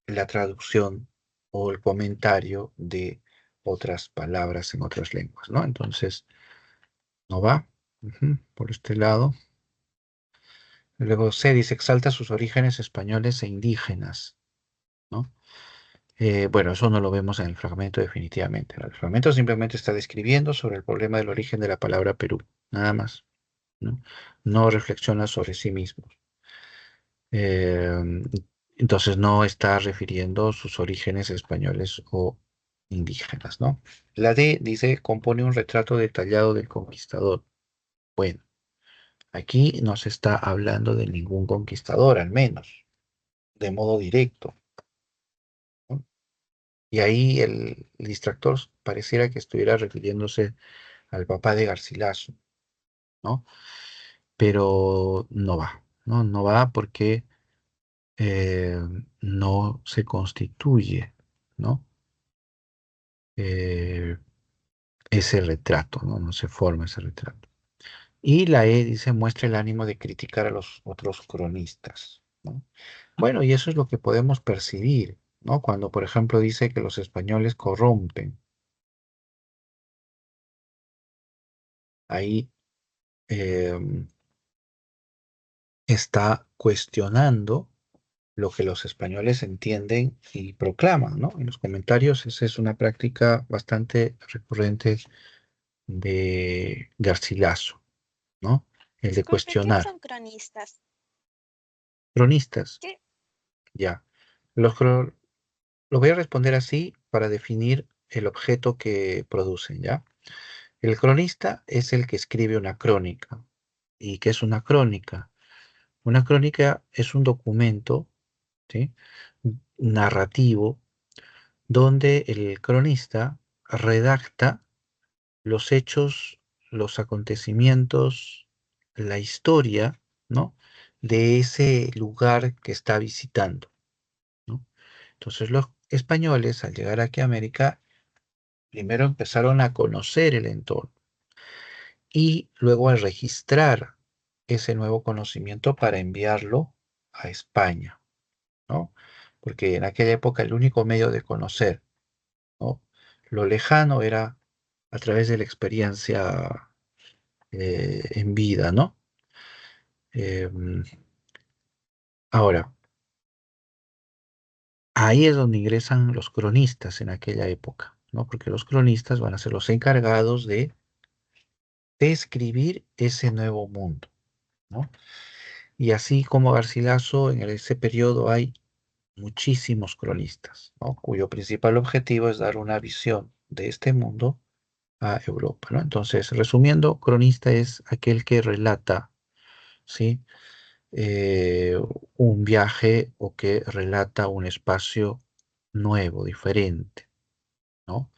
La traducción o el comentario de otras palabras en otras lenguas, ¿no? Entonces, no va. Por este lado. Luego C dice, exalta sus orígenes españoles e indígenas, ¿no? Bueno, eso no lo vemos en el fragmento definitivamente, ¿no? El fragmento simplemente está describiendo sobre el problema del origen de la palabra Perú, nada más, ¿no? No reflexiona sobre sí mismo. Eh, entonces no está refiriendo sus orígenes españoles o indígenas, ¿no? La D dice, compone un retrato detallado del conquistador. Bueno, aquí no se está hablando de ningún conquistador, al menos, de modo directo, ¿no? Y ahí el distractor pareciera que estuviera refiriéndose al papá de Garcilaso, ¿no? Pero no va, ¿no? No va porque eh, no se constituye, ¿no? Eh, ese retrato, ¿no? No se forma ese retrato. Y la E dice, muestra el ánimo de criticar a los otros cronistas, ¿no? Bueno, y eso es lo que podemos percibir, ¿no? Cuando, por ejemplo, dice que los españoles corrompen. Ahí eh, está cuestionando lo que los españoles entienden y proclaman, ¿no? En los comentarios, esa es una práctica bastante recurrente de Garcilaso, ¿no? El de Disculpe, ¿qué cuestionar. son cronistas? Cronistas, ¿Qué? ya. Los, lo voy a responder así para definir el objeto que producen, ¿ya? El cronista es el que escribe una crónica. ¿Y qué es una crónica? Una crónica es un documento, ¿sí? Narrativo donde el cronista redacta los hechos, los acontecimientos, la historia, ¿no? De ese lugar que está visitando, ¿no? Entonces los españoles, al llegar aquí a América, primero empezaron a conocer el entorno y luego a registrar ese nuevo conocimiento para enviarlo a España, ¿no? Porque en aquella época el único medio de conocer, ¿no? Lo lejano era a través de la experiencia en vida, ¿no? Em, ahora, ahí es donde ingresan los cronistas en aquella época, ¿no? Porque los cronistas van a ser los encargados de describir ese nuevo mundo, ¿no? Y así como Garcilaso, en ese periodo hay muchísimos cronistas, ¿no? Cuyo principal objetivo es dar una visión de este mundo a Europa, ¿no? Entonces, resumiendo, cronista es aquel que relata, ¿sí? Eh, un viaje o que relata un espacio nuevo, diferente, ¿no?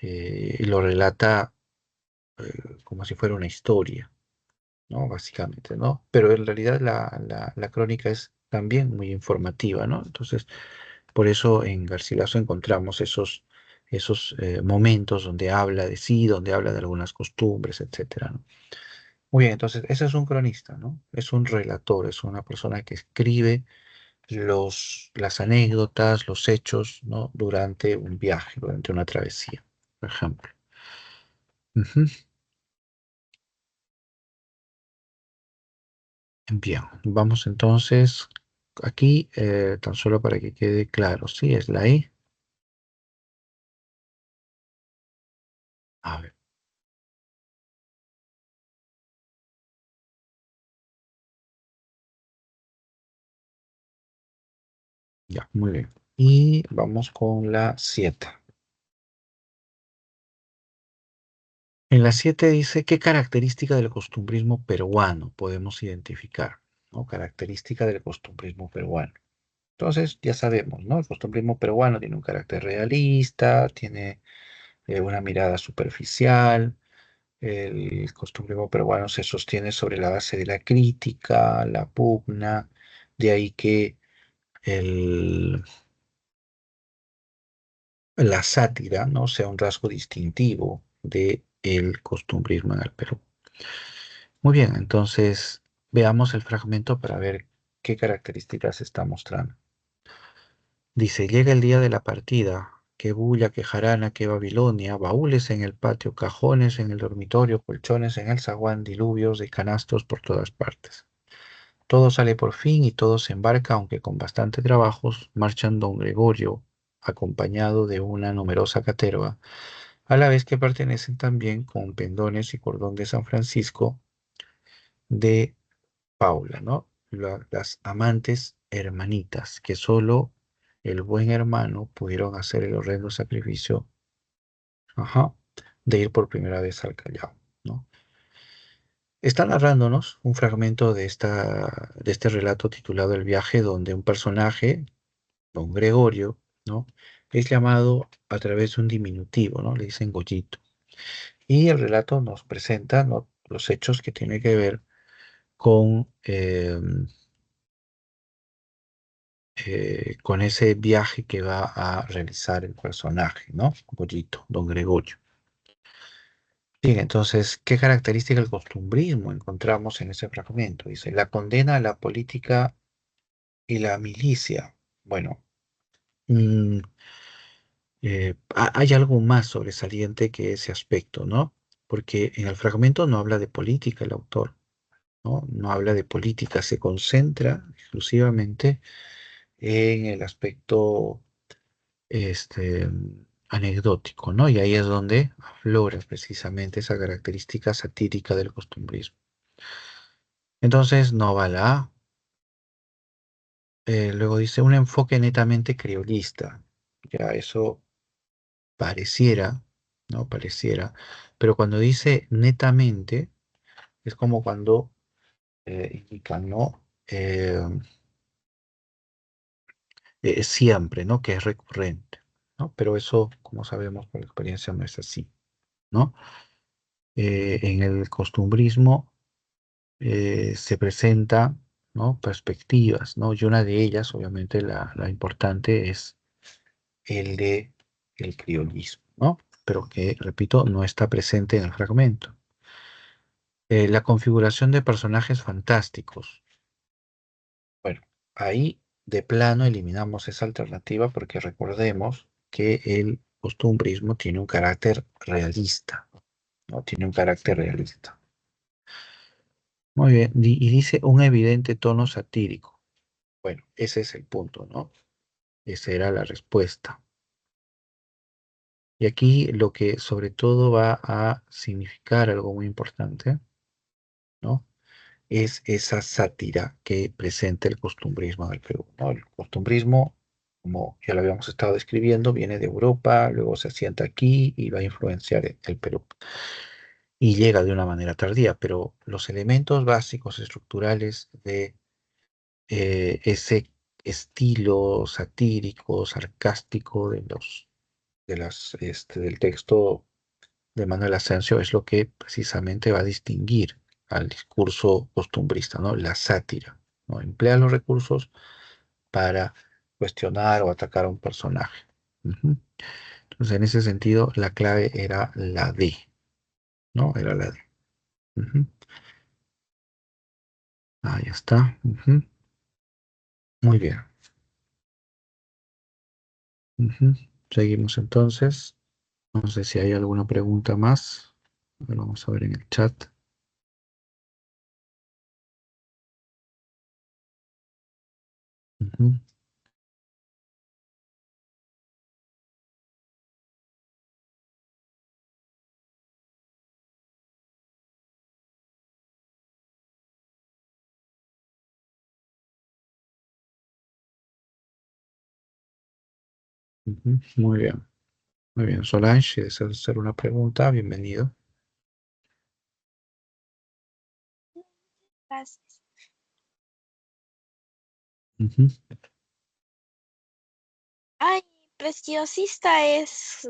Y lo relata como si fuera una historia, ¿no? Básicamente, ¿no? Pero en realidad la crónica es también muy informativa, ¿no? Entonces, por eso en Garcilaso encontramos esos momentos donde habla de sí, donde habla de algunas costumbres, etcétera, ¿no? Muy bien, entonces, ese es un cronista, ¿no? Es un relator, es una persona que escribe las anécdotas, los hechos, ¿no? Durante un viaje, durante una travesía, por ejemplo. Ujú. Bien, vamos entonces aquí, tan solo para que quede claro, sí, es la E. A ver, Ya, muy bien. Y vamos con la 7. En la 7 dice, ¿qué característica del costumbrismo peruano podemos identificar? ¿No? Característica del costumbrismo peruano. Entonces, ya sabemos, ¿no? El costumbrismo peruano tiene un carácter realista, tiene una mirada superficial. El costumbrismo peruano se sostiene sobre la base de la crítica, la pugna, de ahí que el, la sátira, ¿no? sea un rasgo distintivo del costumbrismo en el Perú. Muy bien, entonces veamos el fragmento para ver qué características está mostrando. Dice, llega el día de la partida, qué bulla, qué jarana, qué Babilonia, baúles en el patio, cajones en el dormitorio, colchones en el zaguán, diluvios de canastos por todas partes. Todo sale por fin y todo se embarca, aunque con bastante trabajos, marchan don Gregorio, acompañado de una numerosa caterva, a la vez que pertenecen también con pendones y cordón de San Francisco de Paula, ¿no? Las amantes hermanitas, que solo el buen hermano pudieron hacer el horrendo sacrificio, ajá, de ir por primera vez al Callao, ¿no? Está narrándonos un fragmento de este relato titulado El viaje, donde un personaje, don Gregorio, ¿no? Es llamado a través de un diminutivo, ¿no? Le dicen Goyito. Y el relato nos presenta, ¿no? los hechos que tienen que ver con, con ese viaje que va a realizar el personaje, ¿no? Goyito, don Gregorio. Bien, entonces, ¿qué característica del costumbrismo encontramos en ese fragmento? Dice, la condena a la política y la milicia. Bueno, mm, hay algo más sobresaliente que ese aspecto, ¿no? Porque en el fragmento no habla de política el autor, ¿no? No habla de política, se concentra exclusivamente en el aspecto este, anecdótico, ¿no? Y ahí es donde aflora precisamente esa característica satírica del costumbrismo. Entonces, no va la A. Luego dice un enfoque netamente criollista. Ya eso pareciera, ¿no? Pareciera. Pero cuando dice netamente, es como cuando indica, ¿no? Siempre, ¿no? Que es recurrente, ¿no? Pero eso, como sabemos por experiencia, no es así, ¿no? En el costumbrismo se presenta, ¿no? Perspectivas, ¿no? Y una de ellas, obviamente, la importante es el de el criollismo, ¿no? Pero que, repito, no está presente en el fragmento. La configuración de personajes fantásticos. Bueno, ahí de plano eliminamos esa alternativa porque recordemos que el costumbrismo tiene un carácter realista, ¿no? Tiene un carácter realista. Muy bien, y dice un evidente tono satírico. Bueno, ese es el punto, ¿no? Esa era la respuesta. Y aquí lo que sobre todo va a significar algo muy importante, ¿no? Es esa sátira que presenta el costumbrismo del Perú, ¿no? El costumbrismo, como ya lo habíamos estado describiendo, viene de Europa, luego se asienta aquí y va a influenciar el Perú. Y llega de una manera tardía, pero los elementos básicos estructurales de ese estilo satírico, sarcástico del texto de Manuel Asensio es lo que precisamente va a distinguir al discurso costumbrista, ¿no? La sátira, ¿no? Emplea los recursos para cuestionar o atacar a un personaje. Ujú. Entonces, en ese sentido, la clave era la D, ¿no? Era la D. Ujú. Ahí está. Ujú. Muy bien. Ujú. Seguimos entonces. No sé si hay alguna pregunta más. A ver, vamos a ver en el chat. Ujú. Ujú, muy bien, muy bien. Solange, si deseas hacer una pregunta, bienvenido. Gracias. Ujú. Ay, preciosista es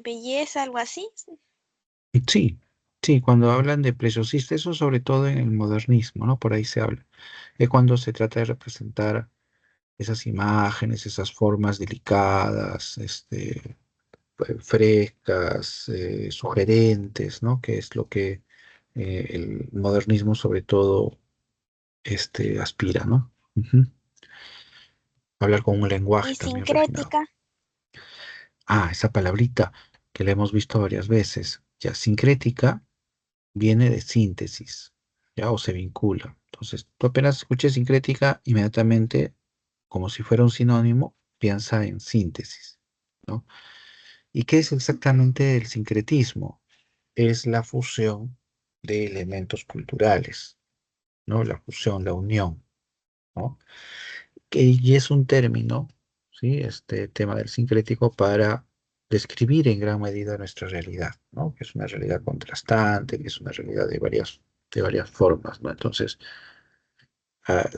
belleza, algo así. Sí, sí, cuando hablan de preciosista, eso sobre todo en el modernismo, ¿no? Por ahí se habla. Es cuando se trata de representar esas imágenes, esas formas delicadas, frescas, sugerentes, ¿no? Que es lo que el modernismo sobre todo aspira, ¿no? Ujú. Hablar con un lenguaje Y también refinado. sincrética. Ah, esa palabrita que la hemos visto varias veces. Ya, sincrética viene de síntesis, ya, o se vincula. Entonces, tú apenas escuches sincrética, inmediatamente, como si fuera un sinónimo, piensa en síntesis, ¿no? ¿Y qué es exactamente el sincretismo? Es la fusión de elementos culturales, ¿no? La fusión, la unión, ¿no? Y es un término, ¿sí? Este tema del sincrético para describir en gran medida nuestra realidad, ¿no? Que es una realidad contrastante, que es una realidad de varias formas, ¿no? Entonces,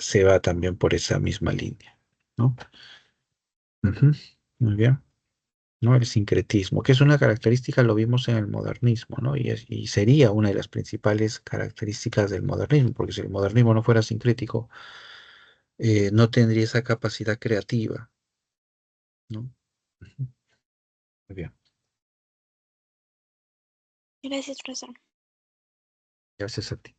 se va también por esa misma línea, ¿no? Ujú, muy bien. ¿No? El sincretismo, que es una característica, lo vimos en el modernismo, ¿no? Y sería una de las principales características del modernismo, porque si el modernismo no fuera sincrético, no tendría esa capacidad creativa, ¿no? Ujú, muy bien, Gracias, profesor. gracias a ti.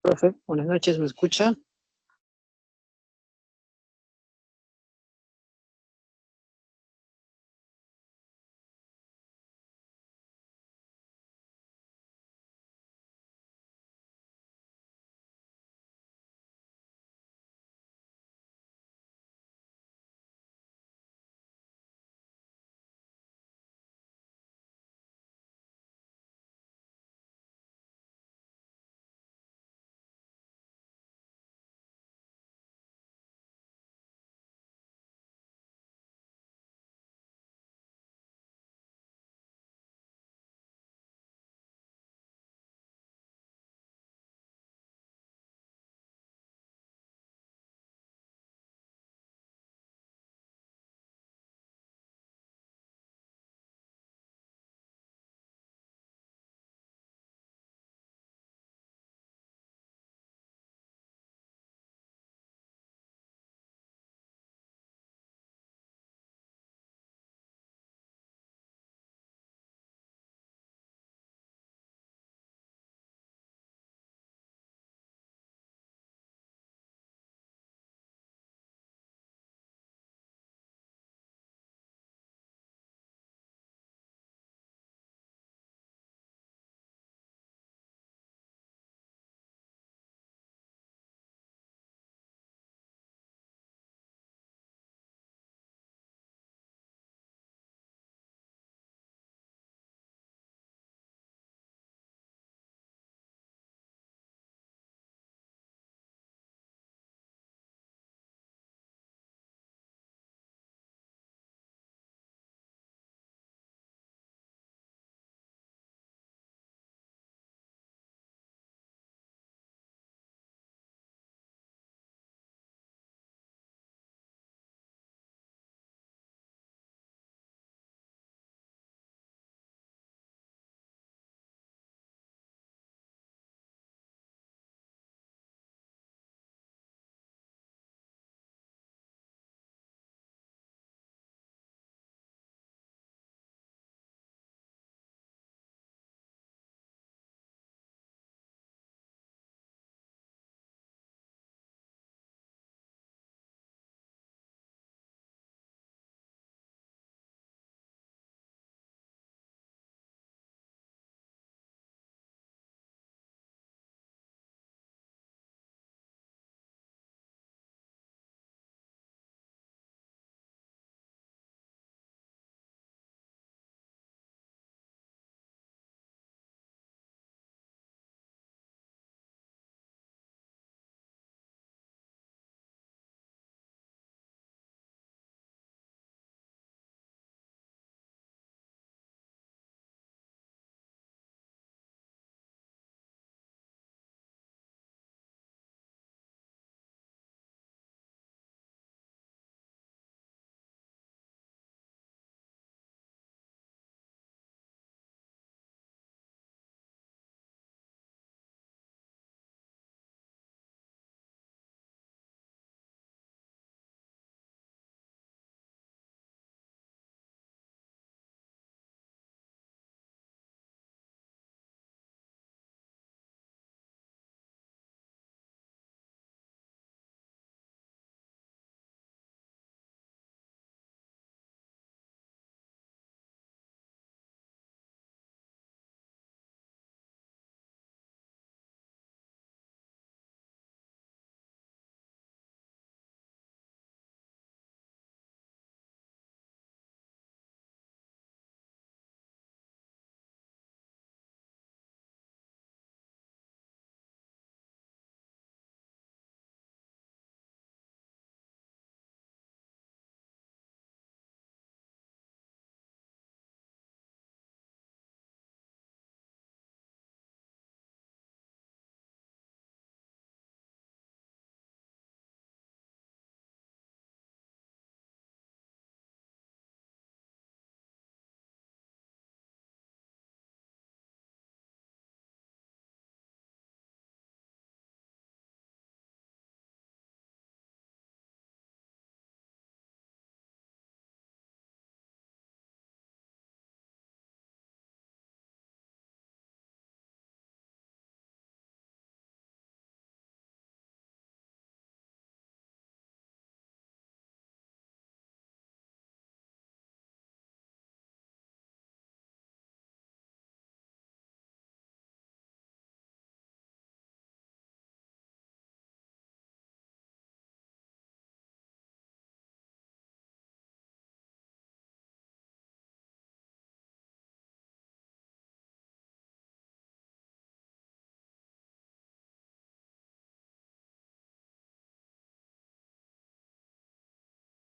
Profe, buenas noches, ¿me escucha?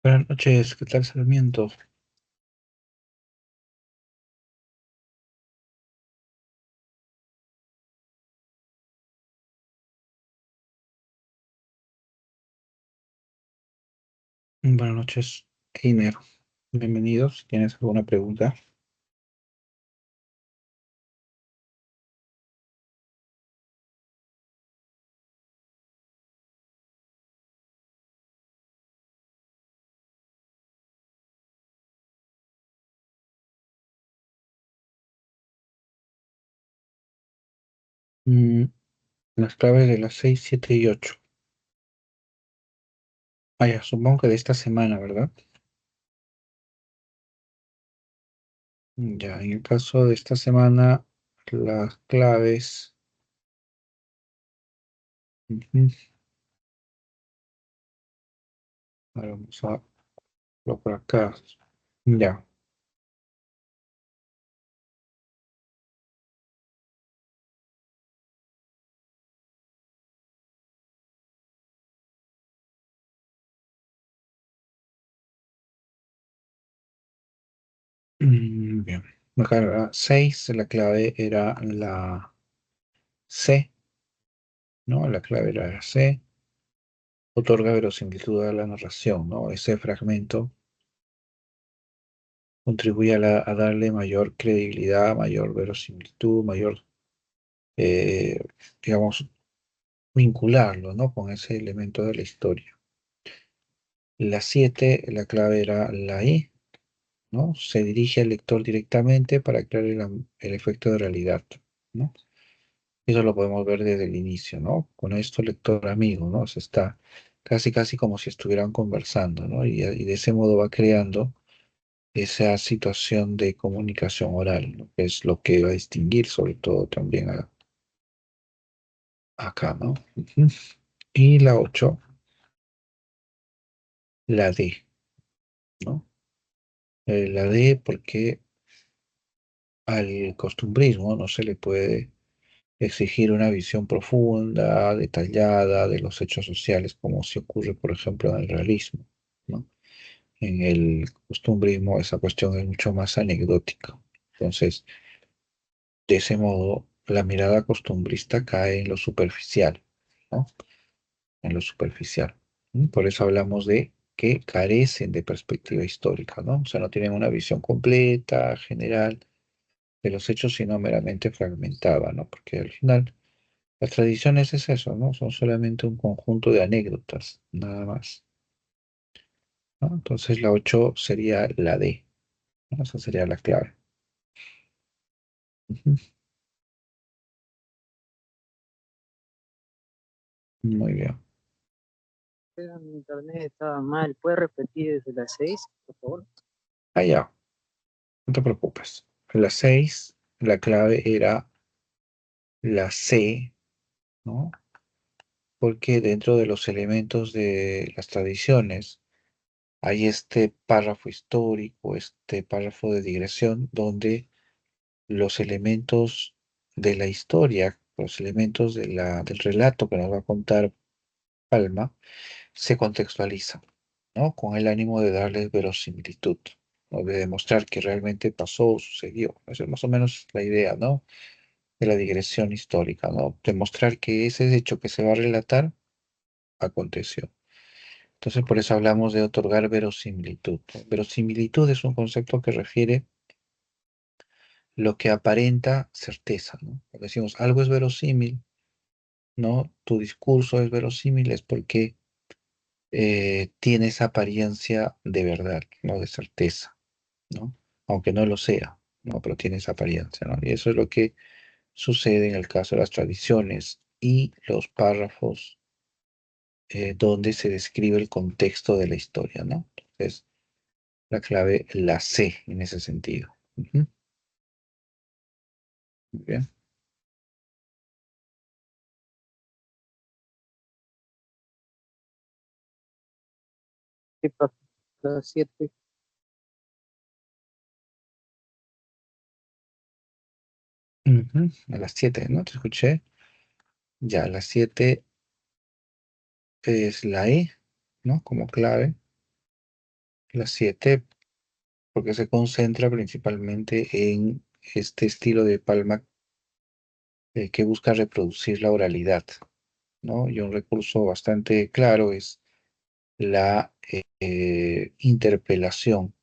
Buenas noches, ¿qué tal, Sarmiento? Buenas noches, Einer. Bienvenidos. Si tienes alguna pregunta. Mm, las claves de las 6, 7 y 8. Ah, ya, supongo que de esta semana, ¿verdad? Ya, en el caso de esta semana, las claves. Ujú, ahora vamos a verlo por acá. Ya. Bien. Acá la 6, la clave era la C, ¿no? La clave era la C. Otorga verosimilitud a la narración, ¿no? Ese fragmento contribuye a darle mayor credibilidad, mayor verosimilitud, mayor, eh, digamos, vincularlo, ¿no? Con ese elemento de la historia. La 7, la clave era la I, ¿no? Se dirige al lector directamente para crear el efecto de realidad, ¿no? Eso lo podemos ver desde el inicio, ¿no? Con esto lector amigo, ¿no? Se está casi, casi como si estuvieran conversando, ¿no? Y de ese modo va creando esa situación de comunicación oral, ¿no? Que es lo que va a distinguir sobre todo también acá, ¿no? Ujú. Y la 8, la D, ¿no? La D porque al costumbrismo no se le puede exigir una visión profunda, detallada de los hechos sociales, como se ocurre, por ejemplo, en el realismo, ¿no? En el costumbrismo esa cuestión es mucho más anecdótica. Entonces, de ese modo, la mirada costumbrista cae en lo superficial, ¿no? En lo superficial. Por eso hablamos de que carecen de perspectiva histórica, ¿no? O sea, no tienen una visión completa, general de los hechos, sino meramente fragmentada, ¿no? Porque al final las tradiciones es eso, ¿no? Son solamente un conjunto de anécdotas, nada más, ¿no? Entonces la 8 sería la D, ¿no? Esa sería la clave. Ujú. Muy bien. Pero mi internet estaba mal. ¿Puede repetir desde las 6, por favor? Allá, no te preocupes. La 6, la clave era la C, ¿no? Porque dentro de los elementos de las tradiciones hay este párrafo histórico, este párrafo de digresión, donde los elementos de la historia, los elementos del relato que nos va a contar Palma, se contextualizan, ¿no? Con el ánimo de darles verosimilitud, ¿no? De demostrar que realmente pasó, sucedió. Esa es más o menos la idea, ¿no? De la digresión histórica, ¿no? Demostrar que ese hecho que se va a relatar aconteció. Entonces, por eso hablamos de otorgar verosimilitud. Verosimilitud es un concepto que refiere lo que aparenta certeza, ¿no? Cuando decimos algo es verosímil, ¿no? Tu discurso es verosímil es porque tiene esa apariencia de verdad, ¿no? De certeza, ¿no? Aunque no lo sea, ¿no? Pero tiene esa apariencia, ¿no? Y eso es lo que sucede en el caso de las tradiciones y los párrafos donde se describe el contexto de la historia, ¿no? Entonces, la clave la C en ese sentido. Ujú. Muy bien. ¿Qué pasa? Las 7. Ujú. A las 7, ¿no? Te escuché. Ya, a las 7 es la E, ¿no? Como clave. La 7, porque se concentra principalmente en este estilo de Palma que busca reproducir la oralidad, ¿no? Y un recurso bastante claro es la interpelación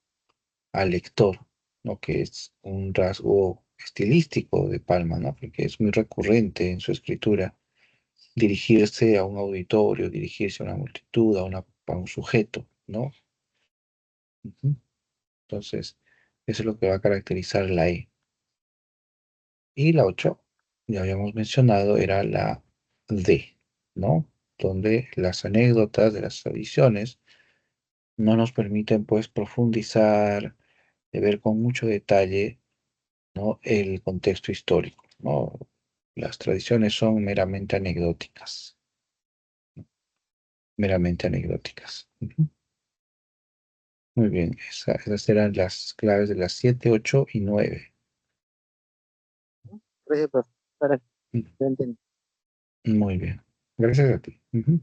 al lector, ¿no? Que es un rasgo estilístico de Palma, ¿no? Porque es muy recurrente en su escritura dirigirse a un auditorio, dirigirse a una multitud, a un sujeto, ¿no? Ujú. Entonces, eso es lo que va a caracterizar la E. Y la 8, ya habíamos mencionado, era la D, ¿no? Donde las anécdotas de las tradiciones no nos permiten, pues, profundizar, de ver con mucho detalle, ¿no? El contexto histórico, ¿no? Las tradiciones son meramente anecdóticas, meramente anecdóticas. Ujú. Muy bien, esas eran las claves de las 7, 8 y 9. Gracias, profesor. Para que lo entienda. Muy bien, gracias a ti. Ujú.